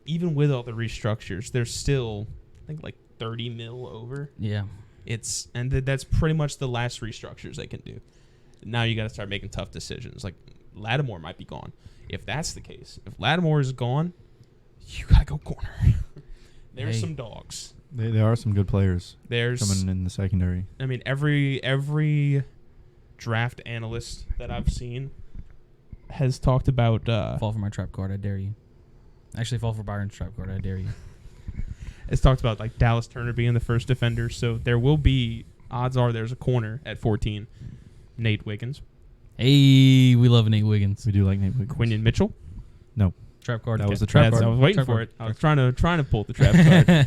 Even with all the restructures, they're still, I think, like 30 mil over.
Yeah.
That's pretty much the last restructures they can do. Now you got to start making tough decisions. Like, Lattimore might be gone. If that's the case, if Lattimore is gone, you got to go corner. There's some dogs.
There are some good players
There's
coming in the secondary.
I mean, every draft analyst that I've seen has talked about
fall for my trap card, I dare you. Actually, fall for Byron's trap card, I dare you.
It's talked about, like, Dallas Turner being the first defender. So there will be, odds are there's a corner at 14. Nate Wiggins.
Hey, we love Nate Wiggins.
We do like Nate Wiggins.
Quinion Mitchell.
No.
Trap card.
That was the trap card.
I was waiting for it. I was trying to pull the trap card.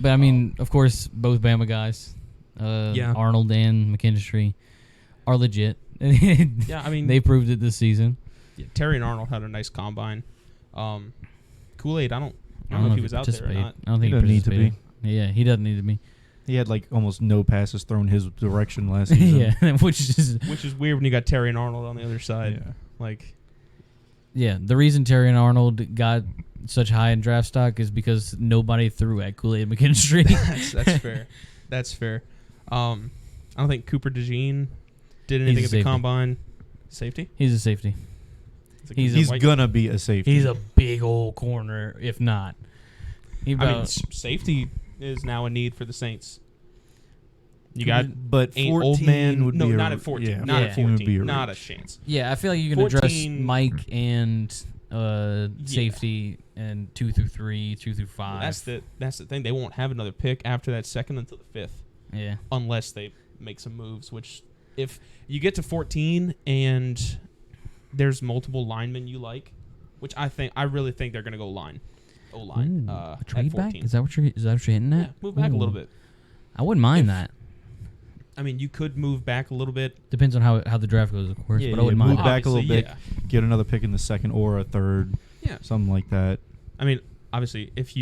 But I mean, of course, both Bama guys, Arnold and McKinstry, are legit.
Yeah, I mean,
they proved it this season.
Yeah, Terry and Arnold had a nice combine. Kool-Aid, I don't know if he was out there or not.
I don't think
he doesn't need to be.
Yeah, he doesn't need to be.
He had like almost no passes thrown his direction last season.
Yeah, which is
weird when you got Terry and Arnold on the other side.
Yeah.
Like,
yeah, the reason Terry and Arnold got such high in draft stock is because nobody threw at Kool-Aid McKinstry.
That's fair. That's fair. I don't think Cooper DeJean did anything at the combine. Safety?
He's a safety.
He's gonna be a safety.
He's a big old corner, if not.
Safety is now a need for the Saints. You got,
but 14
old man
would
no,
be
not at 14.
Yeah,
not at 14.
A
not a chance.
Yeah, I feel like you can address Mike and safety and 2 through 3, 2 through 5.
Well, that's the thing. They won't have another pick after that second until the 5th.
Yeah.
Unless they make some moves, which if you get to 14 and there's multiple linemen you like, which I really think they're going to go O-line.
A trade
at 14.
back? Is that what you're hitting at?
Yeah, move back a little bit.
I wouldn't mind that.
I mean, you could move back a little bit.
Depends on how the draft goes, of course.
Yeah,
but I wouldn't
move
mind.
back a little
Obviously,
bit, get another pick in the second or a third, something like that.
I mean, obviously, if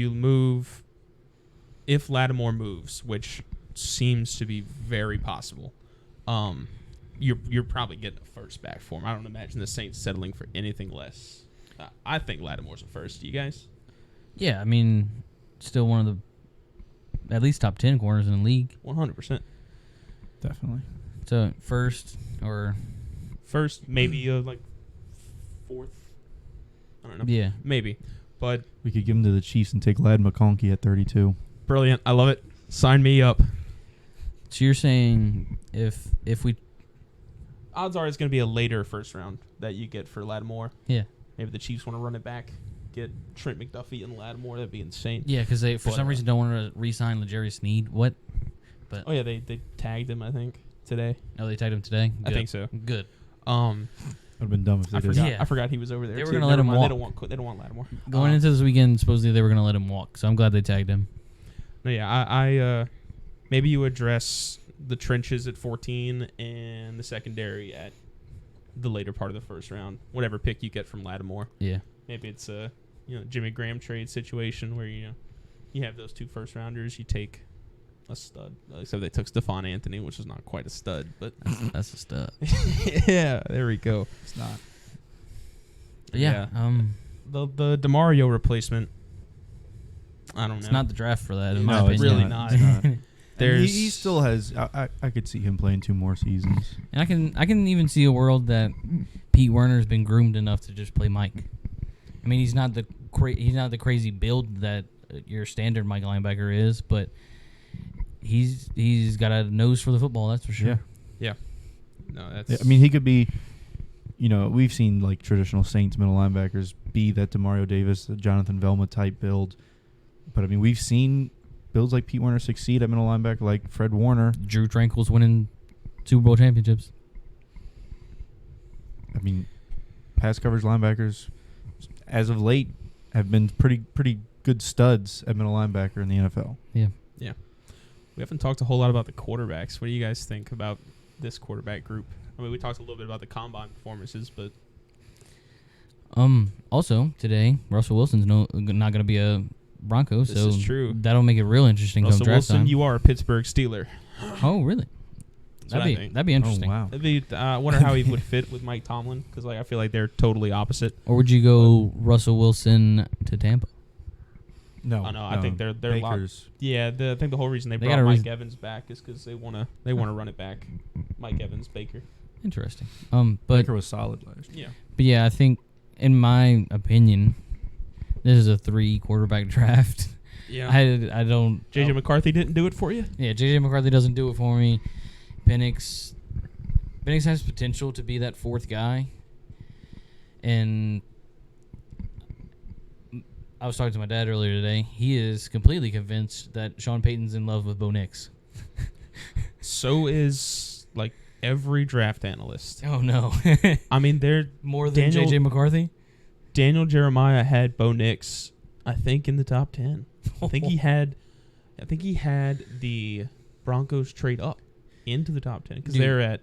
Lattimore moves, which seems to be very possible, you're probably getting a first back for him. I don't imagine the Saints settling for anything less. I think Lattimore's a first. Do you guys?
Yeah, I mean, still one of the at least top 10 corners in the league.
100%.
Definitely.
So first,
maybe like fourth. I don't know.
Yeah,
maybe. But
we could give him to the Chiefs and take Ladd McConkey at 32.
Brilliant. I love it. Sign me up.
so you're saying if we
Odds are it's going to be a later first round that you get for Lattimore.
yeah
Maybe the Chiefs want to run it back, get Trent McDuffie and Lattimore. That'd be insane.
yeah because they for some reason don't want to re-sign L'Jarius Sneed. What? But
Oh yeah, they tagged him I think today.
oh, they tagged him today.
I think so.
Good.
Would have been dumb if they
I
didn't.
forgot.
Yeah.
I forgot he was over there.
They were
too.
gonna let
Never
him
mind.
walk.
They don't want Lattimore.
Going into this weekend, supposedly they were going to let him walk. So I'm glad they tagged him.
No, yeah, I maybe you address the trenches at 14 and the secondary at the later part of the first round. Whatever pick you get from Lattimore.
Yeah.
Maybe it's a Jimmy Graham trade situation where you have those 2 first rounders. You take a stud. Except they took Stephon Anthony, which is not quite a stud, but
That's a stud.
yeah, there we go.
It's not.
But yeah.
The DeMario replacement. I don't know.
It's not the draft for that. In my
No, it's
opinion.
really not.
It's not.
There's
He still has. I could see him playing 2 more seasons.
And I can even see a world that Pete Werner's been groomed enough to just play Mike. I mean, he's not the crazy build that your standard Mike linebacker is, but he's got a nose for the football. That's for sure.
Yeah. No, that's.
Yeah, I mean, he could be. We've seen like traditional Saints middle linebackers be that Demario Davis, the Jonathan Velma type build, but I mean, we've seen builds like Pete Werner succeed at middle linebacker, like Fred Warner.
Drew Tranquil's winning Super Bowl championships.
I mean, pass coverage linebackers, as of late, have been pretty good studs at middle linebacker in the NFL.
Yeah.
We haven't talked a whole lot about the quarterbacks. What do you guys think about this quarterback group? I mean, we talked a little bit about the combine performances, but
Also today, Russell Wilson's not going to be a Bronco,
this
so
is true.
that'll make it real interesting
Russell
come draft
Wilson,
time.
you are a Pittsburgh Steeler.
Oh, really?
That's what I think.
That'd be interesting.
Oh, wow.
That'd be, I wonder how he would fit with Mike Tomlin because I feel like they're totally opposite.
Or would you go Russell Wilson to Tampa?
No,
Oh, no, I think they're a lot.
Bakers.
Yeah, I think the whole reason they
They
brought
got a
Mike
reason.
Evans back is because they want to run it back. Mike Evans, Baker.
Interesting. But
Baker was solid last year.
Yeah.
But yeah, I think, in my opinion, this is a 3 quarterback draft.
Yeah.
I don't.
JJ McCarthy didn't do it for you.
Yeah, JJ McCarthy doesn't do it for me. Penix has potential to be that 4th guy, and I was talking to my dad earlier today. He is completely convinced that Sean Payton's in love with Bo Nix.
So is like every draft analyst.
Oh no,
I mean, they're
more than
Daniel-
JJ McCarthy.
Daniel Jeremiah had Bo Nix, I think, in the top 10. I think he had the Broncos trade up into the top 10 because
Dude.
they're at.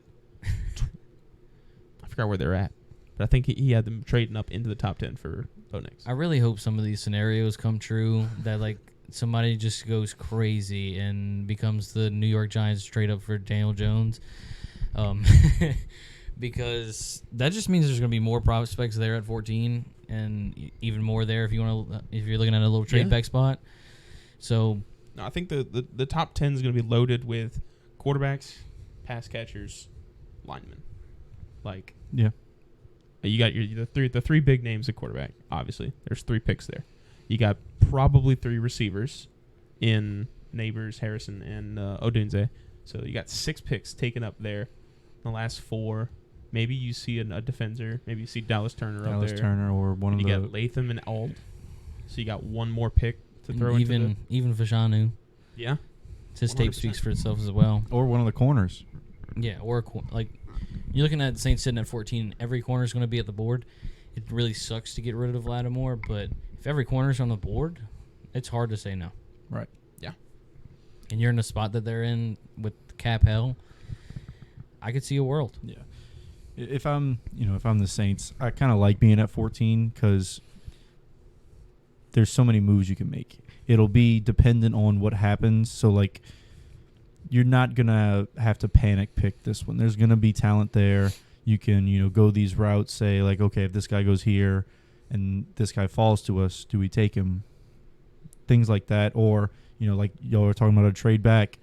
I forgot where they're at, but I think he had them trading up into the top 10 for Bo Nix.
I really hope some of these scenarios come true. That like somebody just goes crazy and becomes the New York Giants trade up for Daniel Jones. Because that just means there's going to be more prospects there at 14, and even more there if you're looking at a little trade back spot. So
No, I think the top 10 is going to be loaded with quarterbacks, pass catchers, linemen. Like
Yeah.
you got the three big names at quarterback. Obviously, there's 3 picks there. You got probably 3 receivers in Neighbors, Harrison, and Odunze. So you got 6 picks taken up there. The last 4. Maybe you see a defender. Maybe you see Dallas Turner up there.
Dallas Turner or one
And
of
you
the.
got Latham and Ald. So you got one more pick to throw
even
into
even Fashanu,
yeah.
his tape
100%.
speaks for itself as well.
Or one of the corners.
Yeah, or like you're looking at the Saints sitting at 14. Every corner is going to be at the board. It really sucks to get rid of Lattimore, but if every corner's on the board, it's hard to say no.
Right.
Yeah.
and you're in the spot that they're in with cap hell, I could see a world.
Yeah. If I'm the Saints, I kind of like being at 14 because there's so many moves you can make. It'll be dependent on what happens. So, like, you're not going to have to panic pick this one. There's going to be talent there. You can, go these routes, say, like, okay, if this guy goes here and this guy falls to us, do we take him? Things like that. Or, like y'all were talking about a trade back.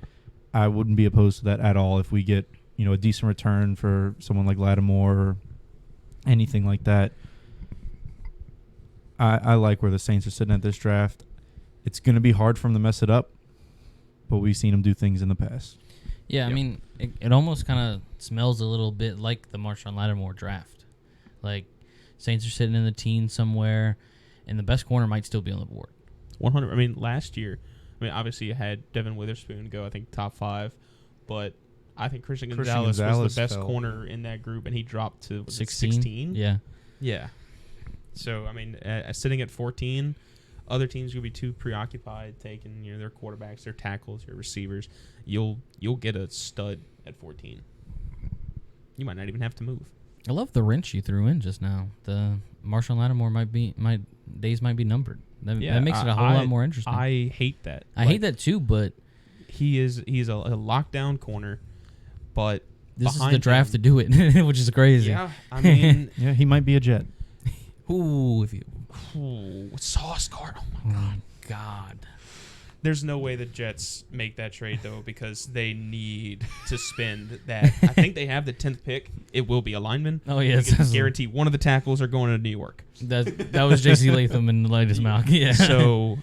I wouldn't be opposed to that at all if we get, a decent return for someone like Lattimore or anything like that. I like where the Saints are sitting at this draft. It's going to be hard for them to mess it up, but we've seen them do things in the past.
Yeah,
Yep.
I mean, it almost kind of smells a little bit like the Marshawn Lattimore draft. Like, Saints are sitting in the teens somewhere, and the best corner might still be on the board.
100. I mean, last year, obviously you had Devin Witherspoon go, I think, top 5, but I think Christian Gonzalez was the best corner in that group, and he dropped to 16.
Yeah.
Yeah. So, I mean, sitting at 14, other teams will be too preoccupied taking their quarterbacks, their tackles, their receivers. You'll get a stud at 14. You might not even have to move.
I love the wrench you threw in just now. The Marshawn Lattimore days might be numbered. That makes it a whole lot more interesting.
I hate that.
I hate that too, but
he's a lockdown corner, but
this is the draft to do it, which is crazy.
Yeah, I mean,
Yeah, he might be a Jet.
Sauce Gardner. Oh my God. There's no way the Jets make that trade, though, because they need to spend that. I think they have the 10th pick. It will be a lineman.
Oh, yeah.
You can guarantee one of the tackles are going to New York.
That was J.C. Latham and the latest Malk. Yeah.
So,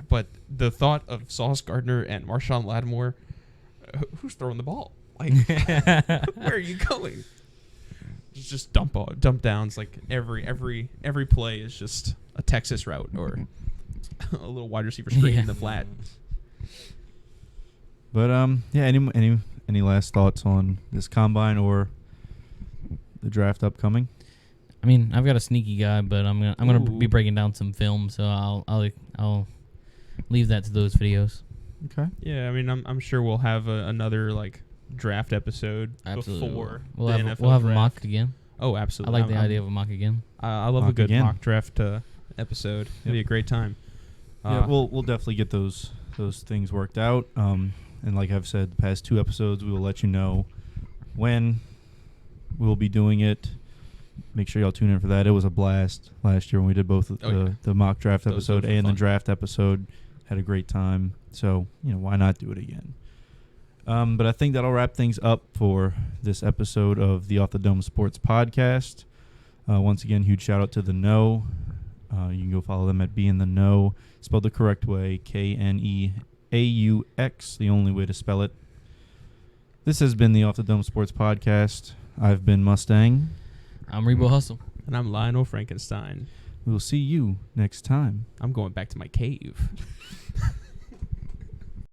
but the thought of Sauce Gardner and Marshawn Lattimore, who's throwing the ball? Like, where are you going? It's just dump downs. Like every play is just a Texas route or a little wide receiver screen in the flat.
But any last thoughts on this combine or the draft upcoming?
I mean, I've got a sneaky guy, but I'm gonna be breaking down some film, so I'll leave that to those videos.
Okay.
Yeah, I mean, I'm sure we'll have another draft episode before
we'll
the
have
NFL
we'll have
draft.
a mock again.
Oh, absolutely.
I like the idea of a mock again.
I love
Mock
a good
again.
mock draft episode. It'll be a great time.
Yeah, we'll definitely get those things worked out. And like I've said, the past 2 episodes, we will let you know when we'll be doing it. Make sure y'all tune in for that. It was a blast last year when we did both the mock draft episode and the draft episode. Had a great time. So, why not do it again? But I think that'll wrap things up for this episode of the Off the Dome Sports Podcast. Once again, huge shout out to The Know. You can go follow them at Be in the Know, spelled the correct way, KNEAUX, the only way to spell it. This has been the Off the Dome Sports Podcast. I've been Mustang.
I'm Rebo Hustle.
And I'm Lionel Frankenstein.
We'll see you next time.
I'm going back to my cave.